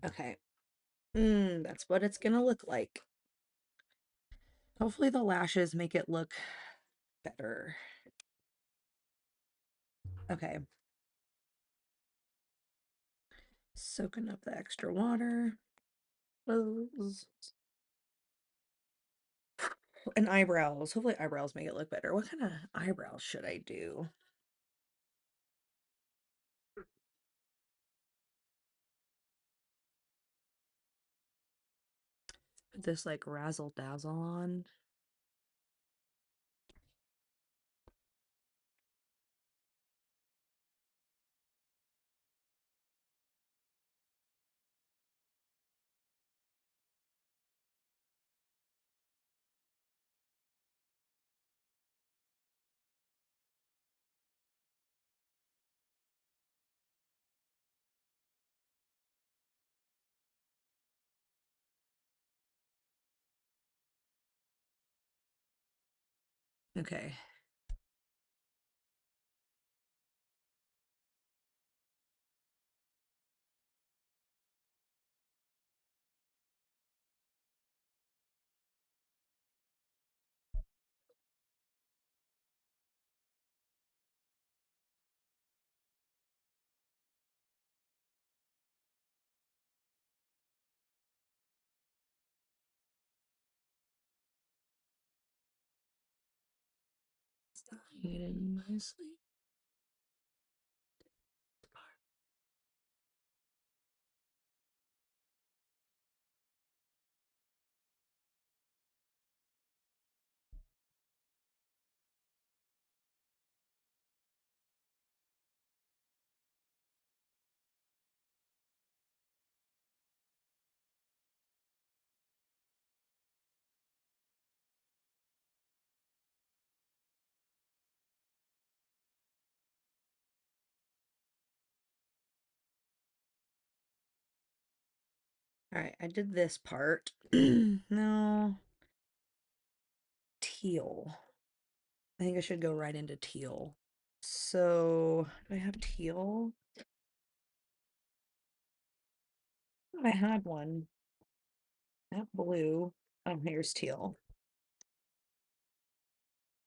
S1: Okay. That's what it's gonna look like. Hopefully the lashes make it look better. Okay. Soaking up the extra water. And eyebrows. Hopefully eyebrows make it look better. What kind of eyebrows should I do? Put this like razzle dazzle on. Okay. Get in nicely. All right, I did this part. No, teal. I think I should go right into teal. So, do I have teal? I had one. I have blue. Oh, here's teal.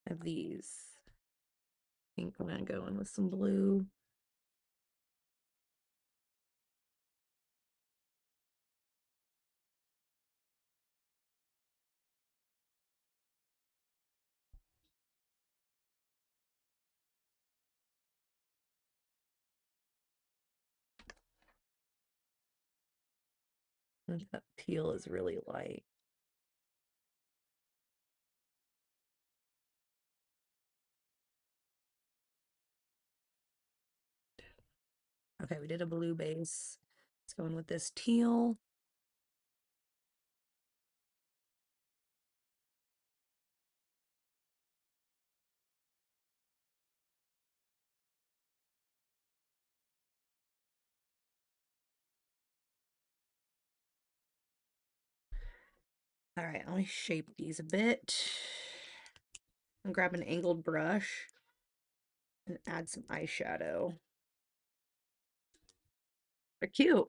S1: I have these. I think I'm gonna go in with some blue. I think that teal is really light. Okay, we did a blue base. Let's go in with this teal. All right, let me shape these a bit. And grab an angled brush and add some eyeshadow. They're cute.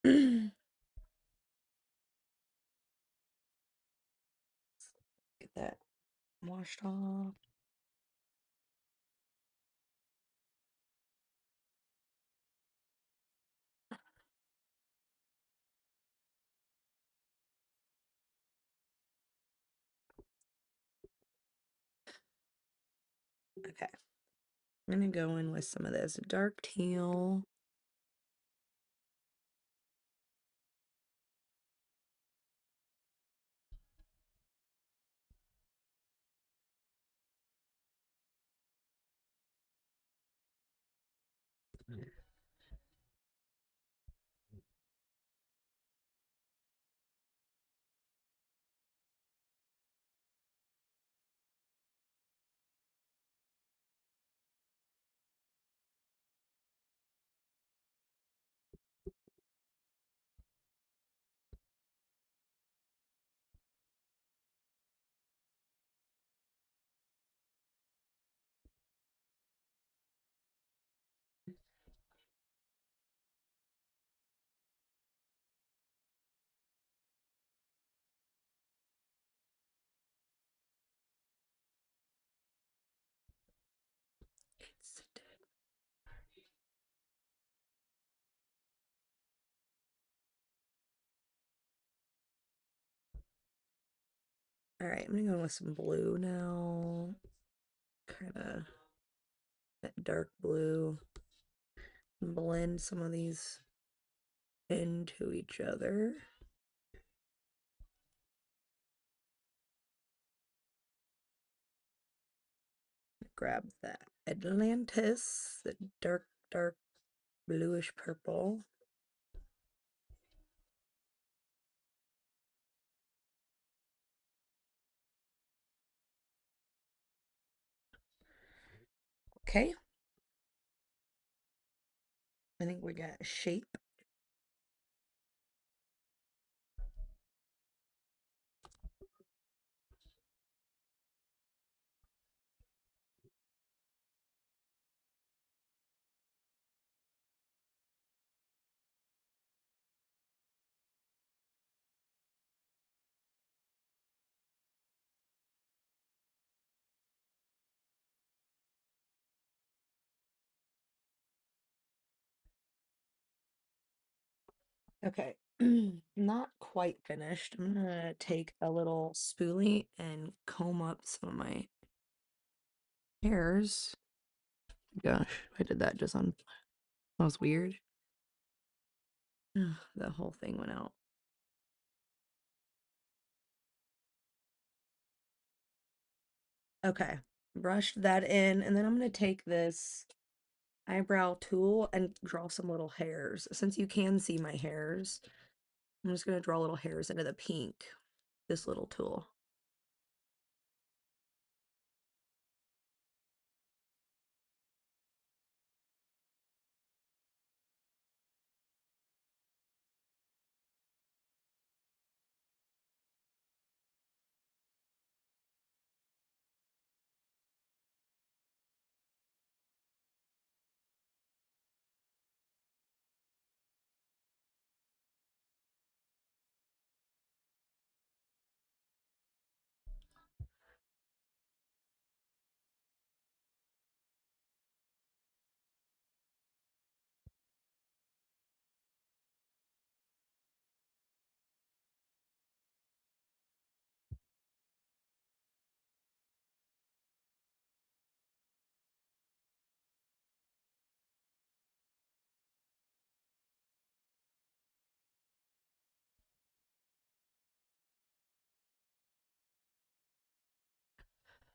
S1: Get that washed off. Okay. I'm gonna go in with some of this dark teal. All right, I'm gonna go with some blue now. Kind of that dark blue. Blend some of these into each other. Grab that Atlantis, the dark bluish purple. Okay. I think we got shape. Okay. Not quite finished. I'm gonna take a little spoolie and comb up some of my hairs. Gosh, I did that just on. That was weird. The whole thing went out. Okay. Brushed that in, and then I'm gonna take this eyebrow tool and draw some little hairs. Since you can see my hairs, I'm just gonna draw little hairs into the pink. This little tool.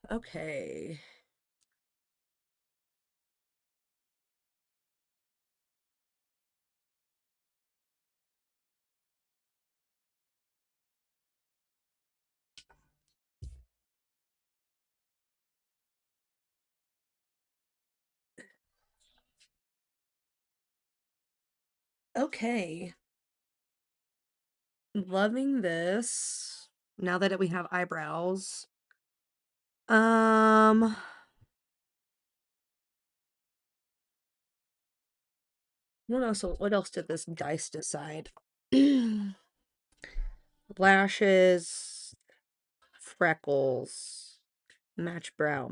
S1: Okay. Okay. Loving this. Now that we have eyebrows. What else did this dice decide? Lashes, freckles, match brow.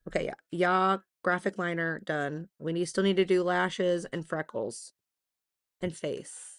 S1: Okay, yeah. Yeah, graphic liner done. Still need to do lashes and freckles and face.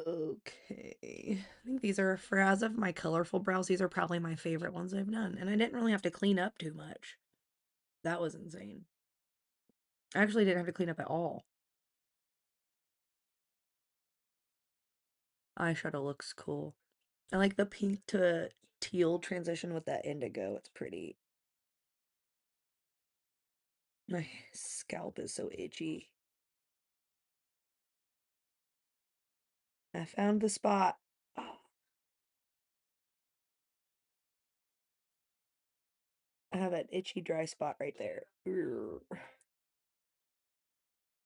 S1: Okay. I think these are, for as of my colorful brows, these are probably my favorite ones I've done. And I didn't really have to clean up too much. That was insane. I actually didn't have to clean up at all. Eyeshadow looks cool. I like the pink to teal transition with that indigo. It's pretty. My scalp is so itchy. I found the spot. Oh, I have an itchy dry spot right there. Urgh.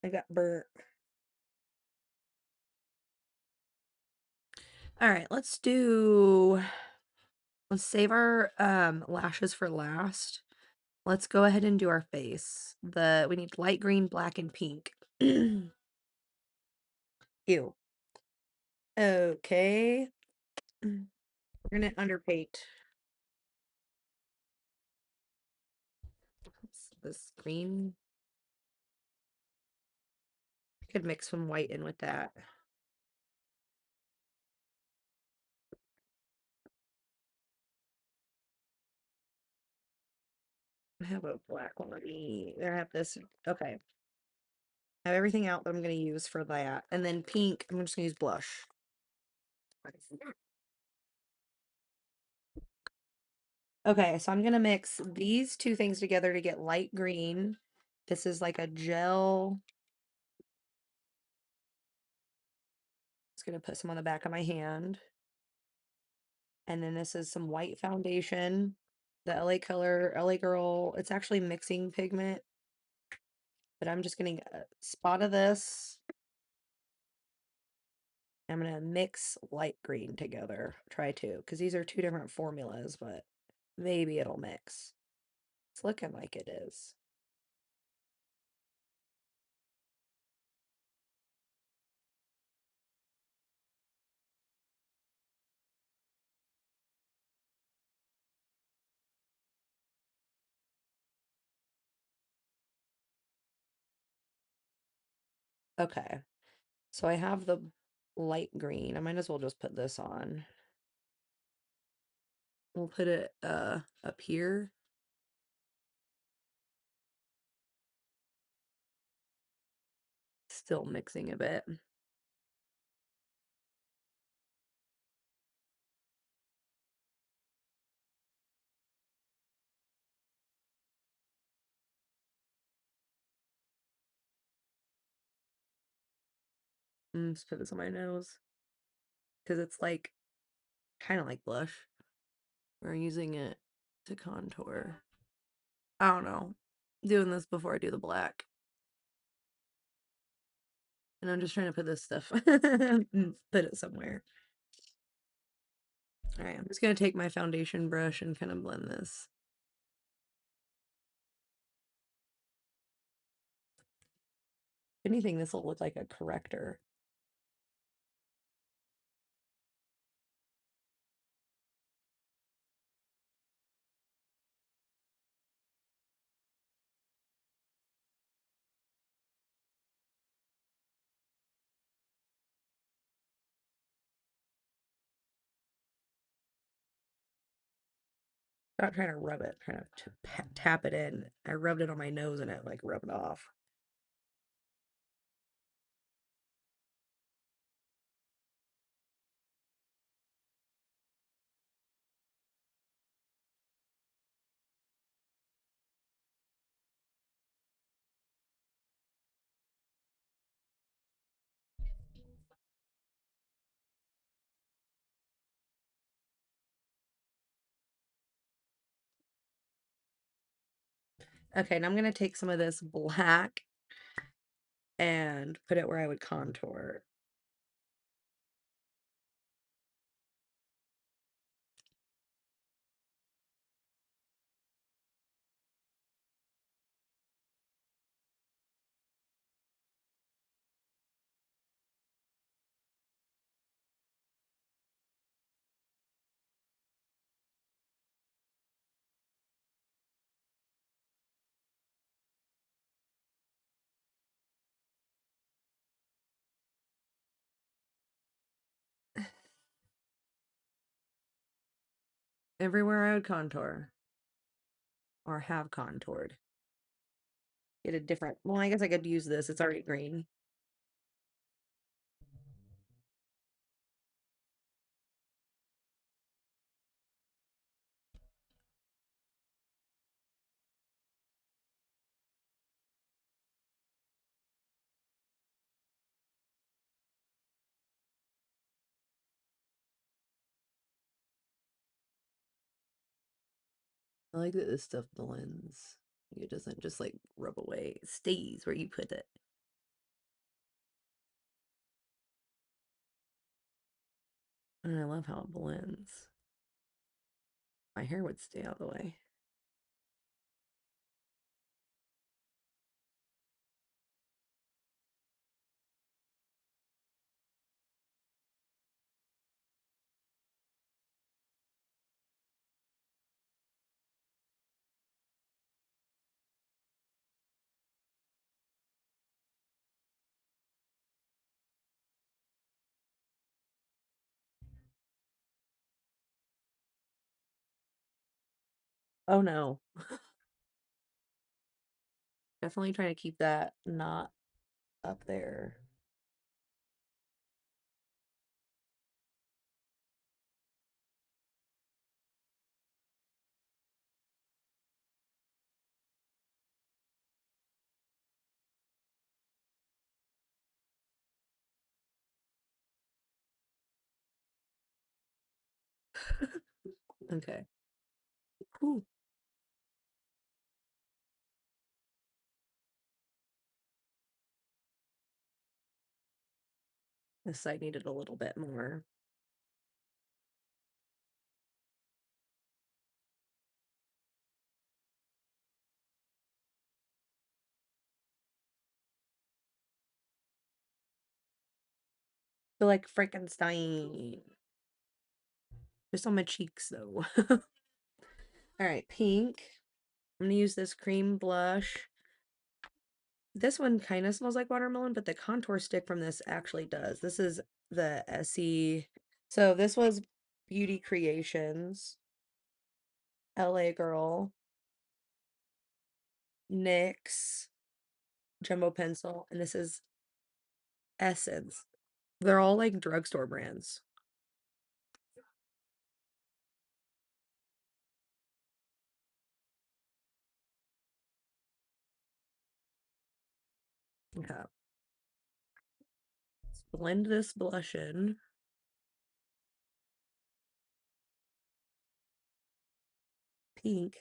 S1: I got burnt. All right, let's save our lashes for last. Let's go ahead and do our face. We need light green, black, and pink. Ew. Okay. We're gonna underpaint this green. I could mix some white in with that. I have a black one. I have this. Okay. I have everything out that I'm going to use for that. And then pink, I'm just going to use blush. Okay, so I'm going to mix these two things together to get light green. This is like a gel. Just going to put some on the back of my hand. And then this is some white foundation. The LA Color, LA Girl. It's actually mixing pigment. But I'm just getting a spot of this. I'm going to mix light green together. Try to, because these are two different formulas, but maybe it'll mix. It's looking like it is. Okay. So I have the light green. I might as well just put this on. We'll put it up here. Still mixing a bit. Just put this on my nose. Because it's like kind of like blush. We're using it to contour. I don't know. Doing this before I do the black. And I'm just trying to put this stuff put it somewhere. Alright, I'm just gonna take my foundation brush and kind of blend this. If anything, this will look like a corrector. Not trying to rub it, trying to tap it in. I rubbed it on my nose and it like rubbed off. Okay, and I'm gonna take some of this black and put it where I would contour. everywhere I would contour or have contoured. Get a different, well, I guess I could use this. It's already green. I like that this stuff blends. It doesn't just like rub away. It stays where you put it. And I love how it blends. My hair would stay out of the way. Oh no. Definitely trying to keep that not up there. Okay. Whew. This side needed a little bit more. Feel like Frankenstein. Just on my cheeks though. All right, pink. I'm gonna use this cream blush. This one kind of smells like watermelon, but the contour stick from this actually does. This is the Essie. So this was Beauty Creations, LA Girl, NYX, Jumbo Pencil, and this is Essence. They're all like drugstore brands. Okay. Let's blend this blush in. Pink.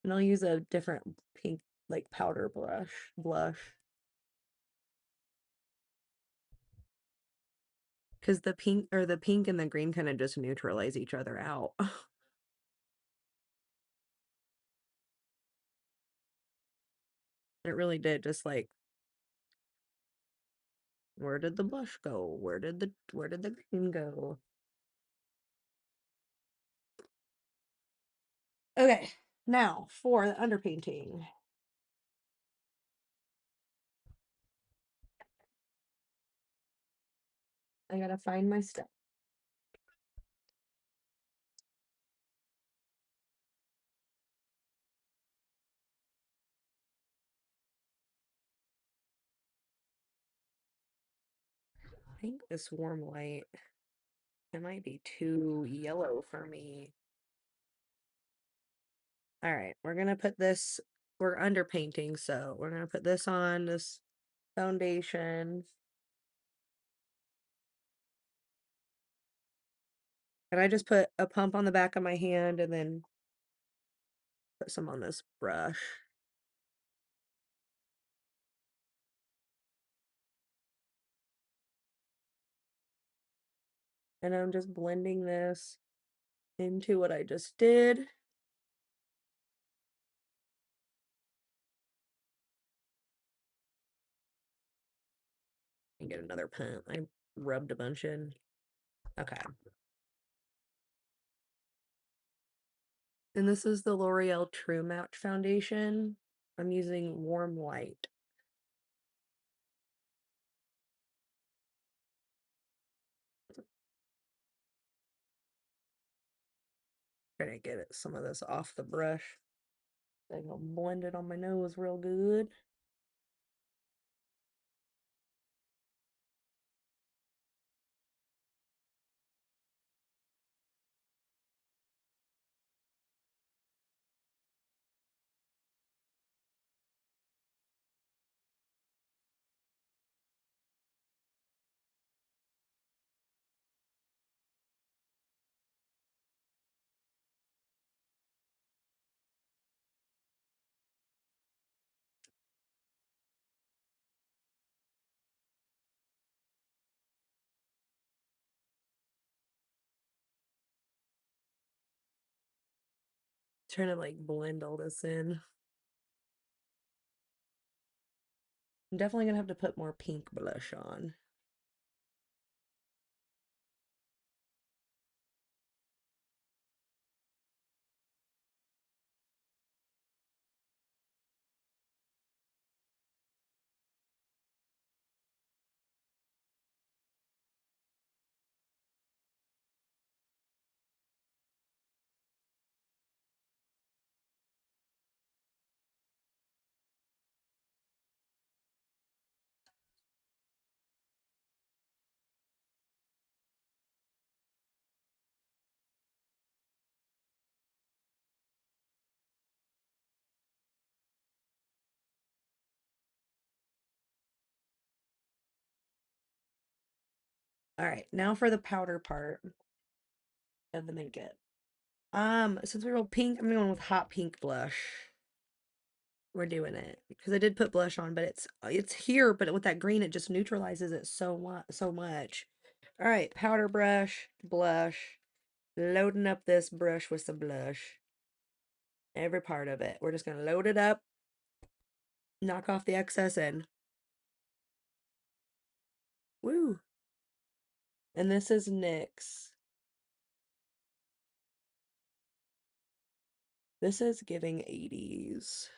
S1: And I'll use a different pink, like powder blush. Because the pink and the green kind of just neutralize each other out. It really did. Just like, where did the blush go? Where did the green go? Okay, now for the underpainting. I gotta find my stuff. I think this warm light, it might be too yellow for me. All right, we're gonna put this, we're underpainting, so we're gonna put this on this foundation. And I just put a pump on the back of my hand and then put some on this brush. And I'm just blending this into what I just did. And get another pump. I rubbed a bunch in. Okay. And this is the L'Oreal True Match Foundation. I'm using Warm Light. Trying to get some of this off the brush. I'm gonna blend it on my nose real good. Trying to like blend all this in. I'm definitely gonna have to put more pink blush on. All right, now for the powder part of the makeup. Since we rolled pink, I'm going with hot pink blush. We're doing it because I did put blush on, but it's here, but with that green, it just neutralizes it so much. All right, powder brush, blush, loading up this brush with some blush. Every part of it. We're just gonna load it up, knock off the excess, and woo. And this is NYX. This is giving 80s.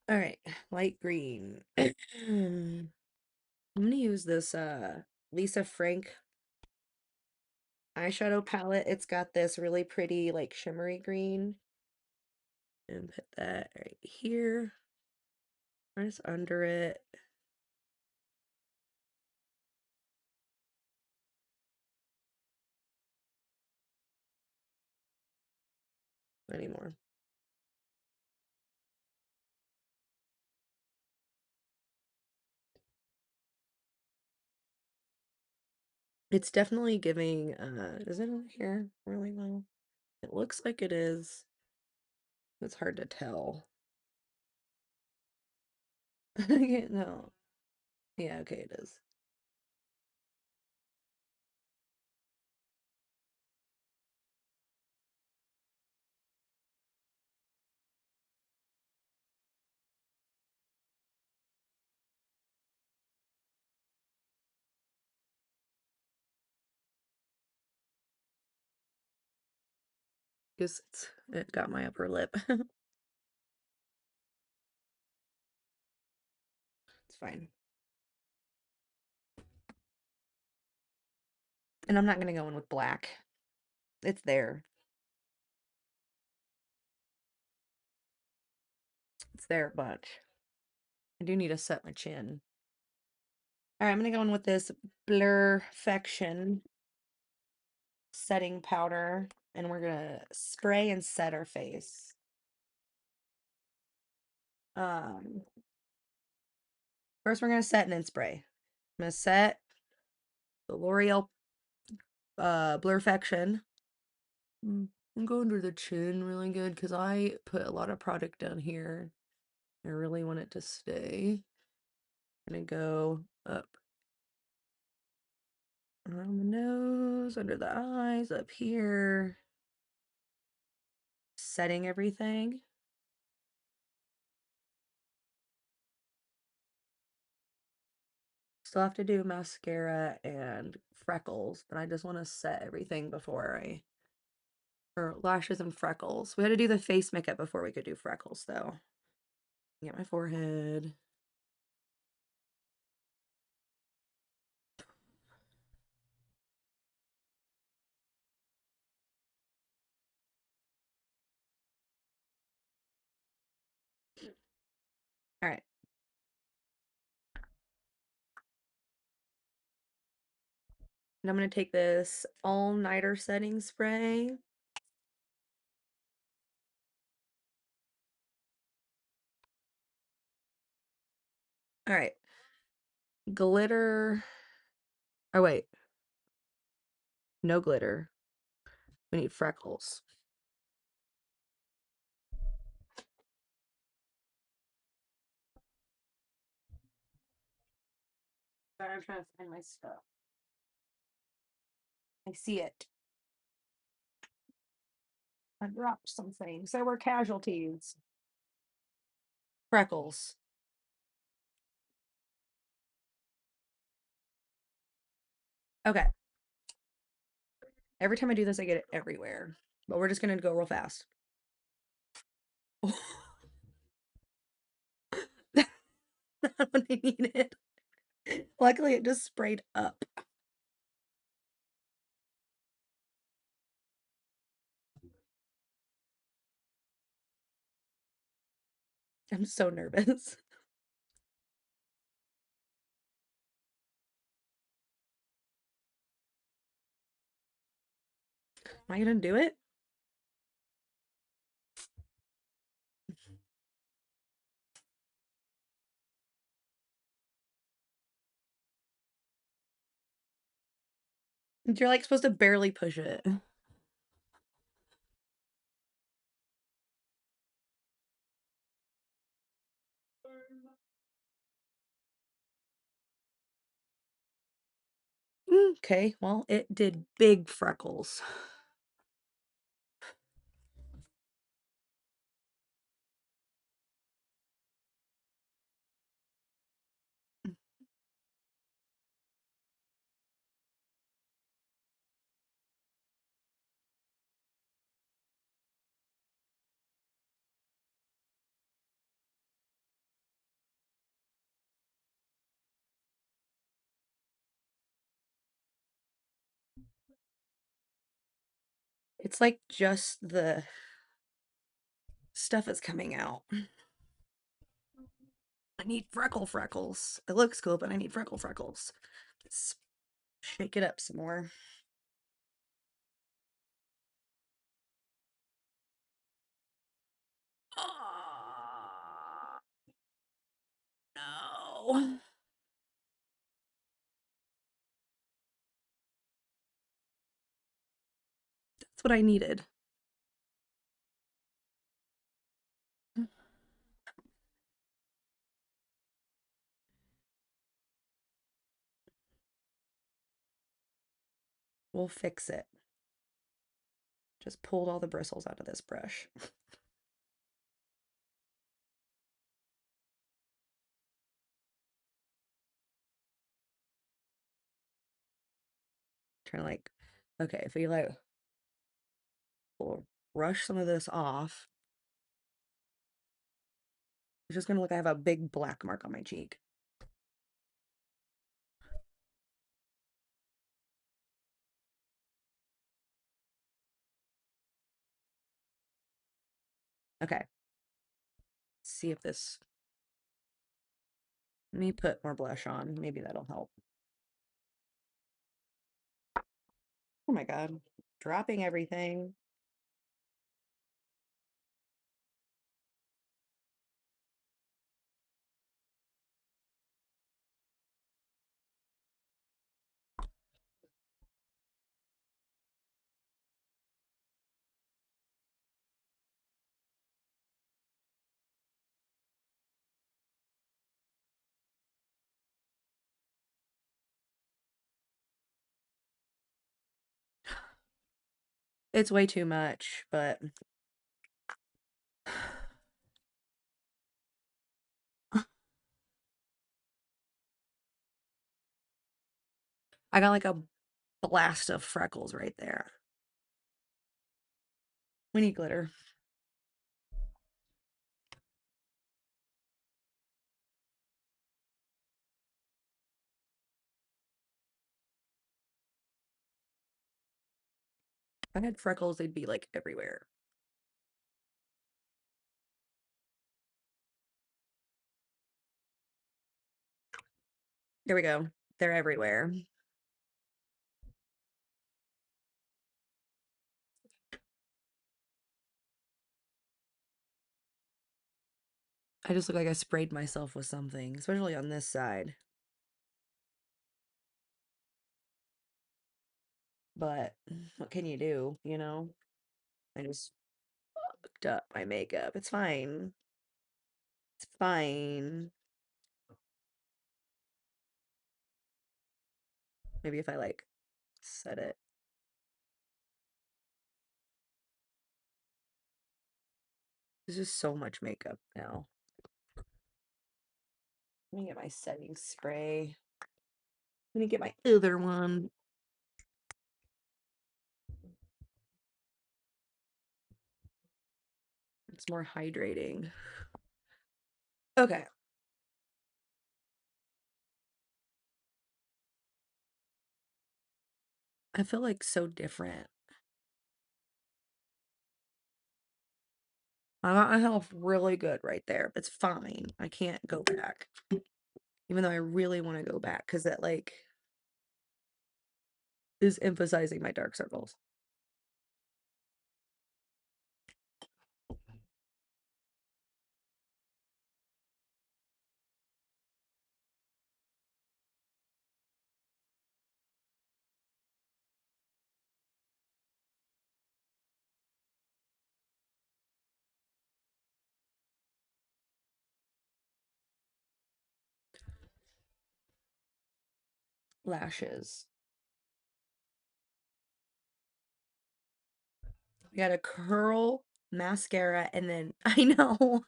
S1: All right, light green. I'm gonna use this Lisa Frank eyeshadow palette. It's got this really pretty like shimmery green. And put that right here. Right under it. Anymore. It's definitely giving is it over here really well? It looks like it is. It's hard to tell. No. Yeah, okay, it is. Because it got my upper lip. It's fine. And I'm not gonna go in with black. It's there. It's there, but I do need to set my chin. All right, I'm gonna go in with this Blurfection setting powder, and we're gonna spray and set our face. Um, First we're gonna set and then spray. I'm gonna set the L'Oreal Blurfection. I'm going under the chin really good because I put a lot of product down here. I really want it to stay. I'm gonna go up around the nose, under the eyes, up here, setting everything. still have to do mascara and freckles, but I just want to set everything before I, or lashes and freckles. We had to do the face makeup before we could do freckles, though. Get my forehead. All right. And I'm going to take this all-nighter setting spray. All right. Glitter. Oh, wait. No glitter. We need freckles. Sorry, I'm trying to find my stuff. I see it. I dropped some things. There were casualties. Freckles. Okay. Every time I do this, I get it everywhere. But we're just gonna go real fast. That's what I needed. Luckily, it just sprayed up. I'm so nervous. Am I gonna do it? You're like supposed to barely push it. Okay, well, it did big freckles. It's like just the stuff is coming out. I need freckles. It looks cool, but I need freckles. Let's shake it up some more. Oh, no. That's what I needed. We'll fix it. Just pulled all the bristles out of this brush. Trying to like, okay, if we like, we'll brush some of this off. It's just gonna look like I have a big black mark on my cheek. Okay. See if this, let me put more blush on. Maybe that'll help. Oh my God. Dropping everything. It's way too much, but I got like a blast of freckles right there. We need glitter. If I had freckles, they'd be like everywhere. There we go. They're everywhere. I just look like I sprayed myself with something, especially on this side. But what can you do, you know? I just fucked up my makeup. It's fine. It's fine. Maybe if I like set it. There's just so much makeup now. Let me get my setting spray. Let me get my other one. It's more hydrating. Okay. I feel like so different. I got myself really good right there. It's fine. I can't go back. Even though I really want to go back because that like is emphasizing my dark circles. Lashes. We got a curl, mascara, and then I know,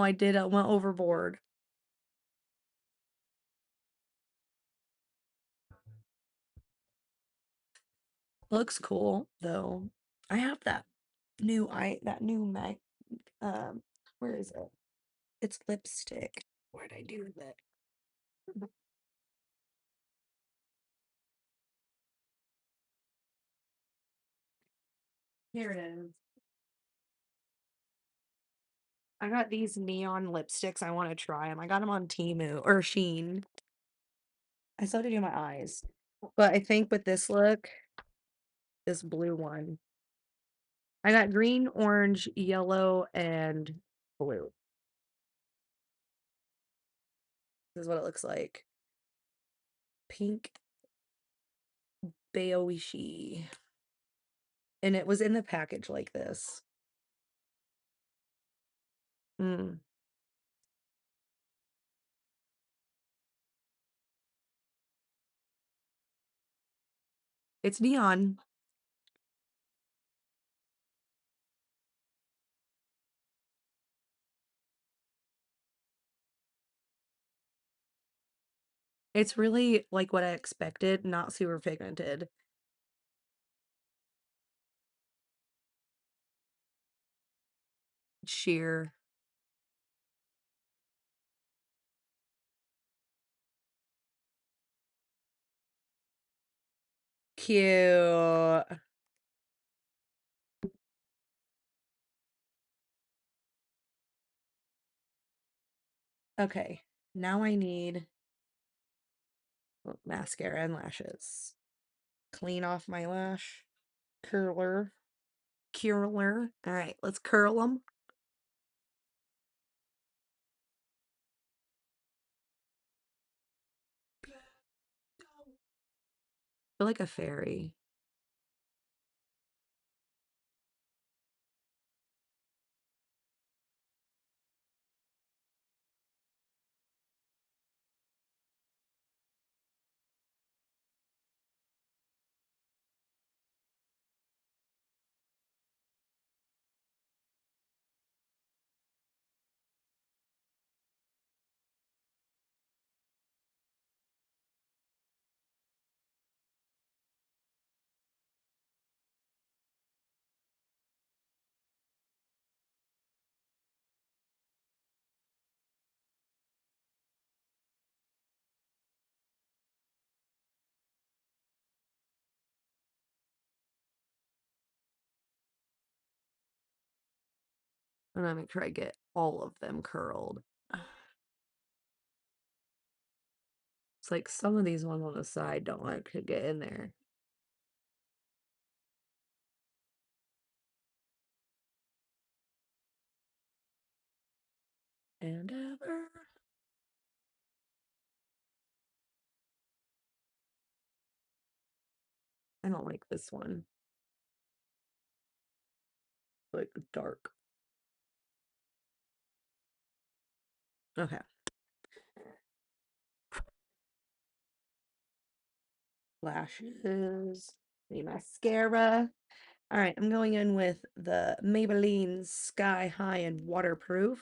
S1: I did. I went overboard. Looks cool though. I have that new mag where is it? It's lipstick. Where'd I do that? Here it is. I got these neon lipsticks. I want to try them. I got them on Temu or Sheen. I still have to do my eyes. But I think with this look, this blue one, I got green, orange, yellow, and blue. This is what it looks like. Pink Baoishi. And it was in the package like this. Mm. It's neon. It's really like what I expected, not super pigmented. Sheer. Cute. Okay, now I need mascara and lashes. Clean off my lash curler. Curler. All right, let's curl them. Feel like a fairy. And I'm gonna try to get all of them curled. It's like some of these ones on the side don't like to get in there. And ever. I don't like this one. Like dark. Okay. Lashes. The mascara. All right, I'm going in with the Maybelline Sky High and Waterproof.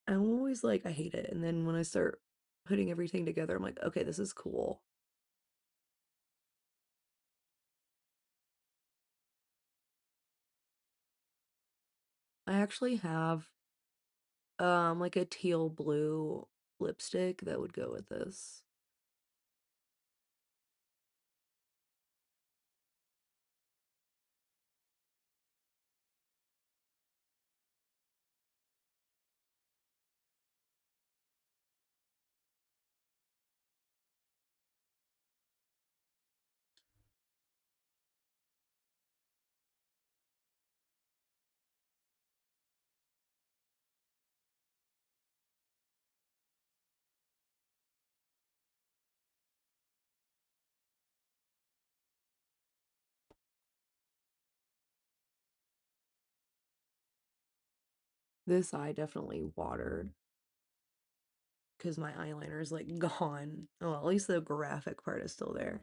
S1: I'm always like, I hate it. And then when I start putting everything together, I'm like, okay, this is cool. I actually have like a teal blue lipstick that would go with this. This eye definitely watered because my eyeliner is like gone. Oh, at least the graphic part is still there.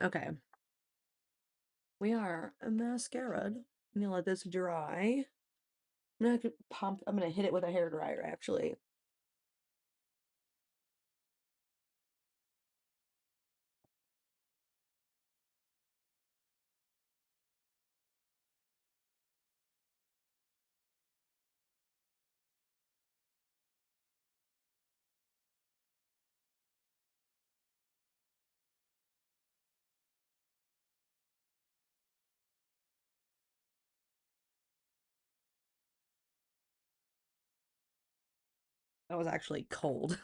S1: Okay. We are mascara. I'm gonna let this dry. I'm gonna hit it with a hair dryer actually. That was actually cold.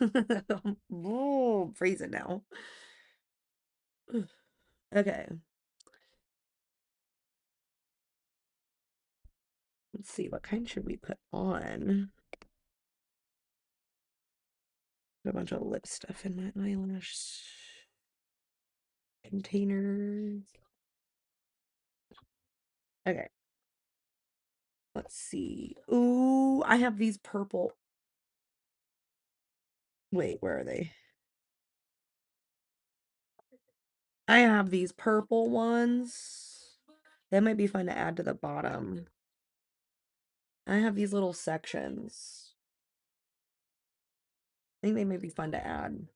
S1: Oh, freezing now. Okay. Let's see, what kind should we put on? Put a bunch of lip stuff in my eyelash containers. Okay. Let's see. Ooh, I have these purple. Wait, where are they? I have these purple ones. That might be fun to add to the bottom. I have these little sections. I think they may be fun to add.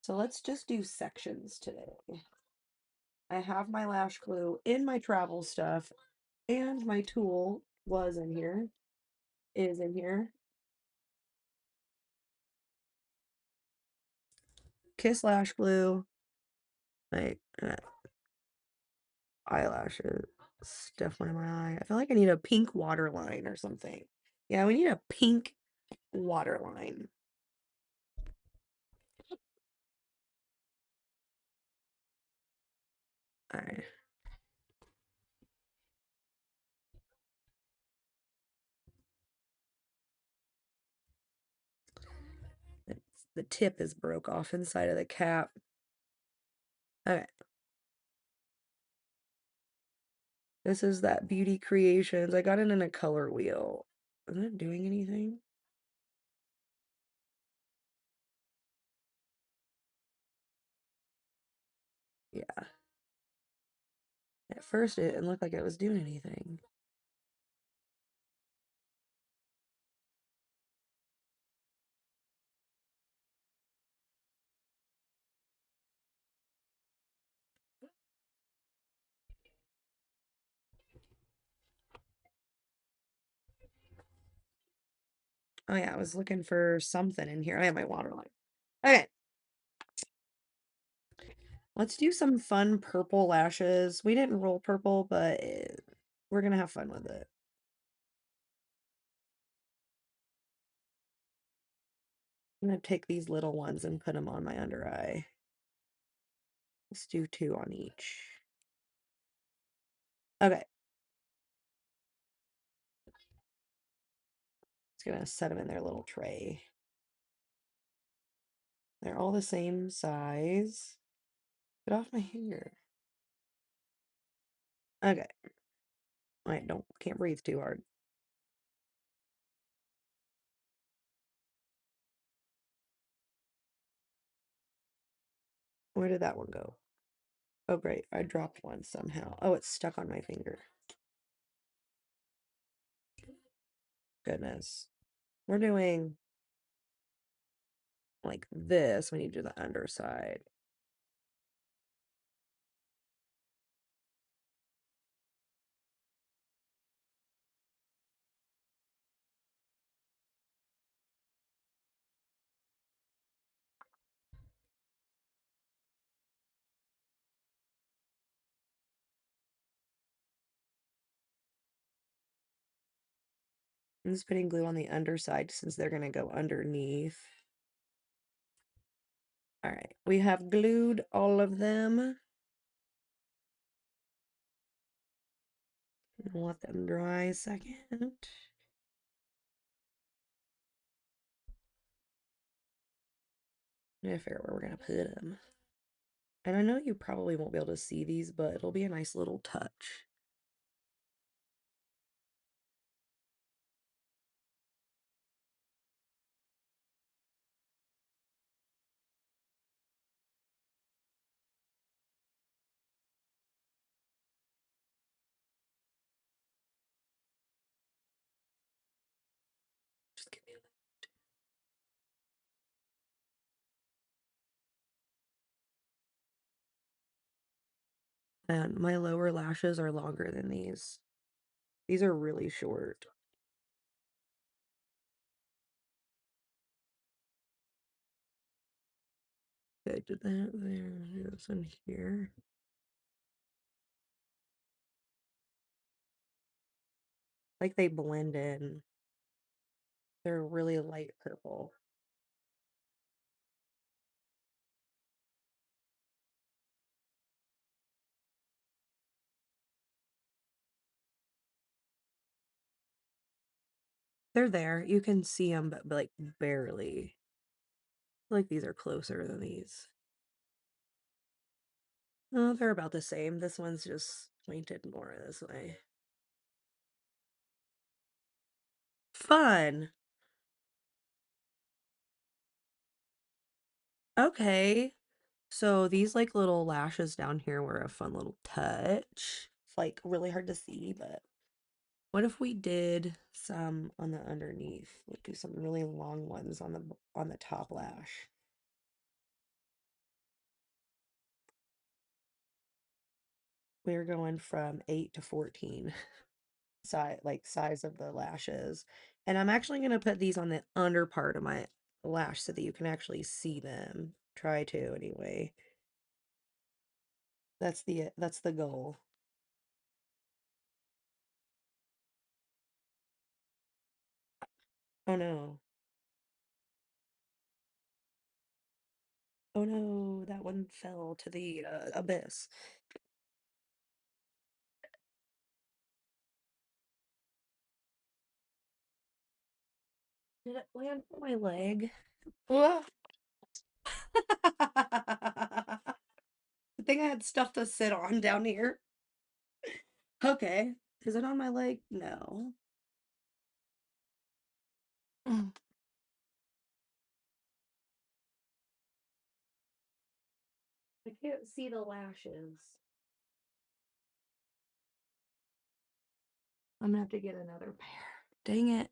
S1: So let's just do sections today. I have my lash glue in my travel stuff, and my tool was in here, is in here. Kiss Lash Glue. Like, eyelashes. Stuff one in my eye. I feel like I need a pink waterline or something. Yeah, we need a pink waterline. Alright. The tip is broke off inside of the cap. Okay. This is that Beauty Creations. I got it in a color wheel. Isn't it doing anything? Yeah. At first, it didn't look like it was doing anything. Oh yeah, I was looking for something in here. I have my waterline. Okay. Let's do some fun purple lashes. We didn't roll purple, but we're gonna have fun with it. I'm gonna take these little ones and put them on my under eye. Let's do 2 on each. Okay. Just gonna set them in their little tray. They're all the same size. Get off my hair. Okay. Alright, can't breathe too hard. Where did that one go? Oh great, I dropped one somehow. Oh, it's stuck on my finger. Goodness. We're doing like this when you do the underside. I'm just putting glue on the underside since they're gonna go underneath. Alright, we have glued all of them. Let them dry a second. I'm gonna figure out where we're gonna put them. And I know you probably won't be able to see these, but it'll be a nice little touch. Just give me a And my lower lashes are longer than these. These are really short. Okay, did that there. Do this in here. Like they blend in. They're really light purple. They're there. You can see them, but like barely. I feel like these are closer than these. Oh, they're about the same. This one's just pointed more this way. Fun. Okay. So these like little lashes down here were a fun little touch. It's like really hard to see, but what if we did some on the underneath? We'd do some really long ones on the top lash. We're going from 8 to 14 size of the lashes. And I'm actually going to put these on the under part of my lash so that you can actually see them. Try to anyway. That's the goal. Oh no. Oh no, that one fell to the abyss. Did it land on my leg? Whoa. I think I had stuff to sit on down here. Okay. Is it on my leg? No. Mm. I can't see the lashes. I'm gonna have to get another pair. Dang it.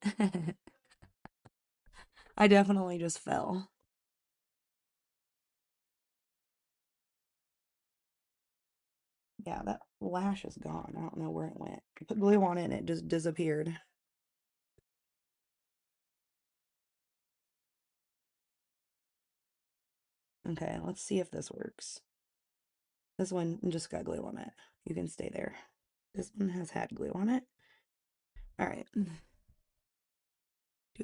S1: I definitely just fell. Yeah, that lash is gone. I don't know where it went. I put glue on it and it just disappeared. Okay, let's see if this works. This one just got glue on it. You can stay there. This one has had glue on it. All right. Do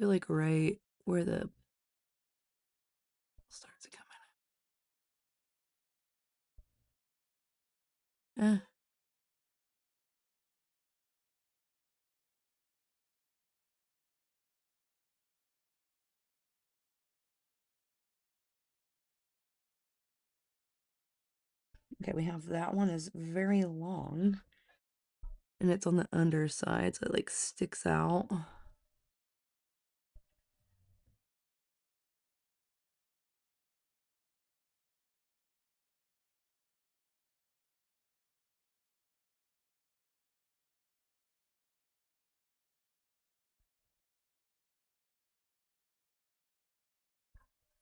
S1: like right where the starts to come in. Okay, we have that one is very long. And it's on the underside, so it like sticks out.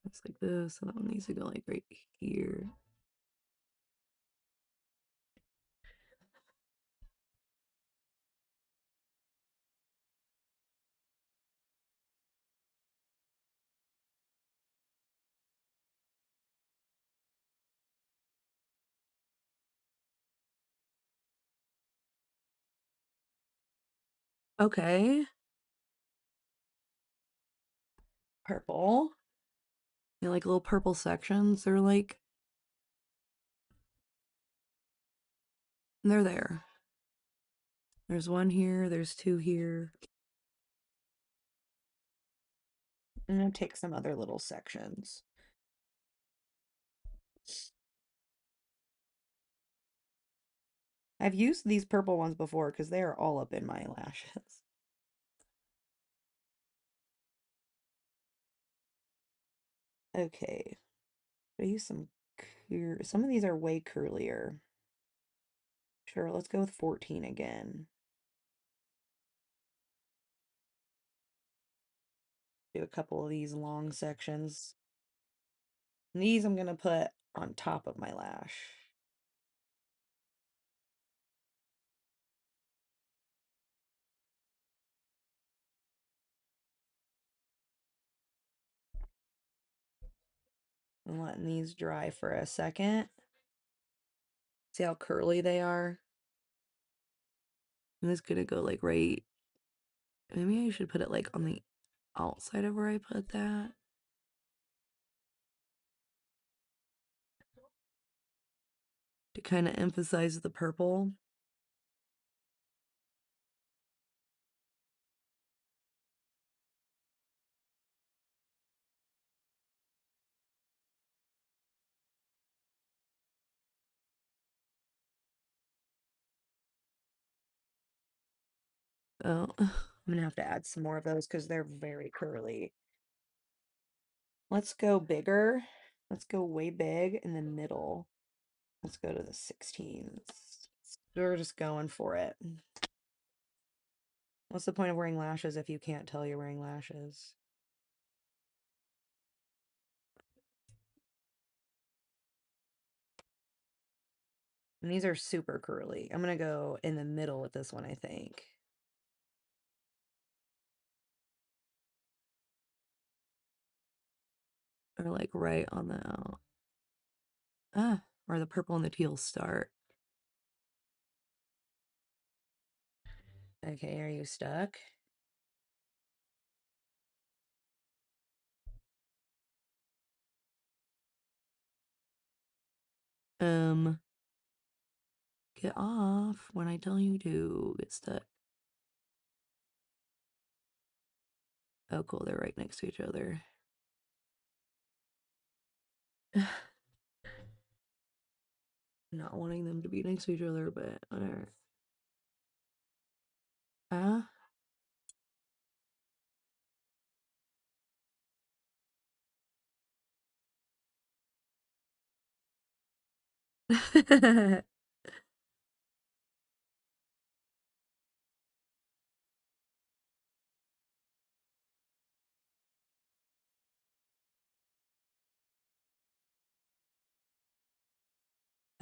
S1: Looks like this, so that one needs to go like right here. Okay. Purple. You know, like little purple sections. They're there. There's one here, there's two here. I'm gonna take some other little sections. I've used these purple ones before because they are all up in my lashes. Okay. I use some of these are way curlier. Sure, let's go with 14 again. Do a couple of these long sections. And these I'm gonna put on top of my lash. I'm letting these dry for a second. See how curly they are? And it's gonna go like right. Maybe I should put it like on the outside of where I put that. To kind of emphasize the purple. Oh, I'm gonna have to add some more of those because they're very curly. Let's go bigger. Let's go way big in the middle. Let's go to the 16s. We're just going for it. What's the point of wearing lashes if you can't tell you're wearing lashes? And these are super curly. I'm gonna go in the middle with this one, I think. Or like right on the out. Ah, where the purple and the teal start. Okay, are you stuck? Um, get off when I tell you to get stuck. Oh, cool, they're right next to each other. Not wanting them to be next to each other, but whatever. Ah.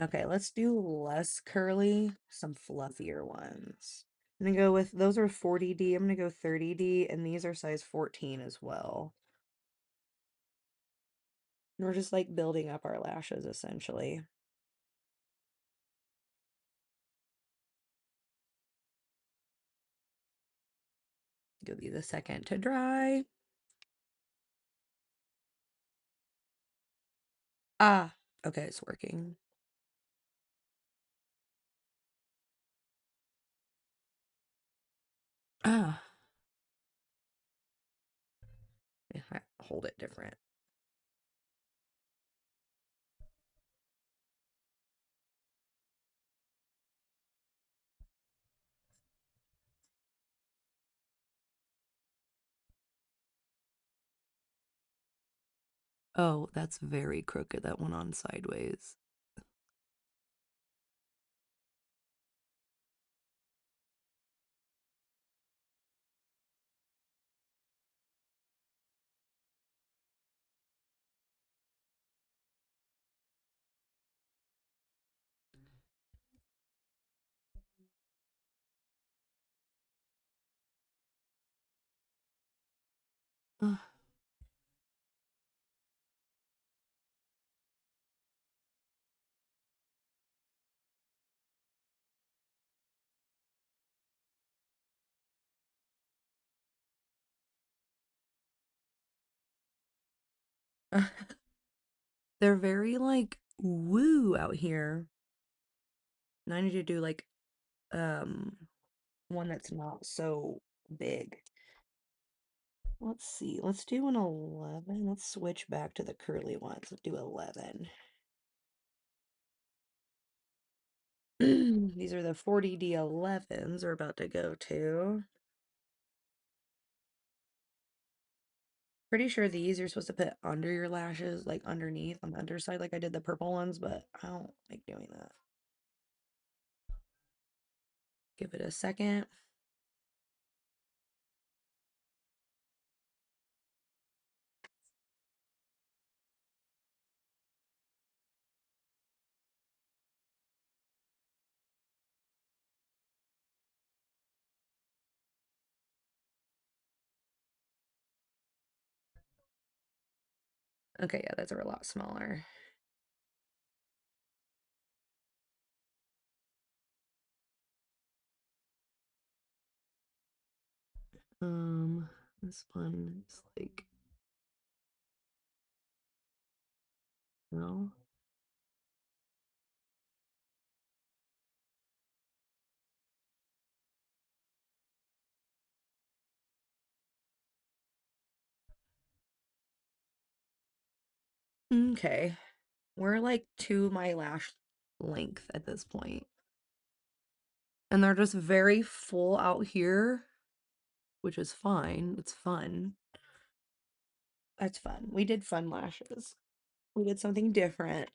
S1: Okay, let's do less curly, some fluffier ones. I'm gonna go with those are 40D. I'm gonna go 30D, and these are size 14 as well. We're just like building up our lashes essentially. Give these a second to dry. Ah, okay, it's working. Ah, yeah, I hold it different. Oh, that's very crooked. That went on sideways. Ah. They're very like woo out here. And I need to do like um one that's not so big. Let's see. Let's do an 11. Let's switch back to the curly ones. Let's do 11. These are the 40D11s we're about to go to. Pretty sure these you're supposed to put under your lashes, like underneath on the underside, like I did the purple ones, but I don't like doing that. Give it a second. Okay, yeah, those are a lot smaller. This one is like, no. Okay. We're like to my lash length at this point. And they're just very full out here, which is fine. It's fun. That's fun. We did fun lashes. We did something different.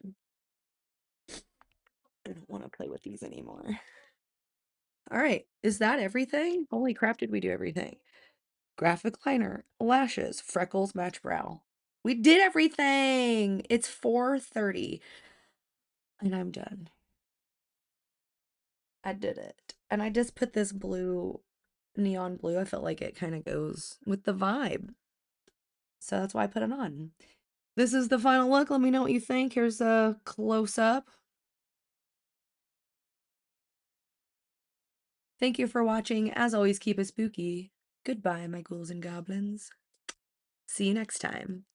S1: I don't want to play with these anymore. All right. Is that everything? Holy crap, did we do everything? Graphic liner, lashes, freckles, match brow. We did everything. It's 4:30 and I'm done. I did it. And I just put this blue, neon blue. I felt like it kind of goes with the vibe. So that's why I put it on. This is the final look. Let me know what you think. Here's a close-up. Thank you for watching. As always, keep it spooky. Goodbye, my ghouls and goblins. See you next time.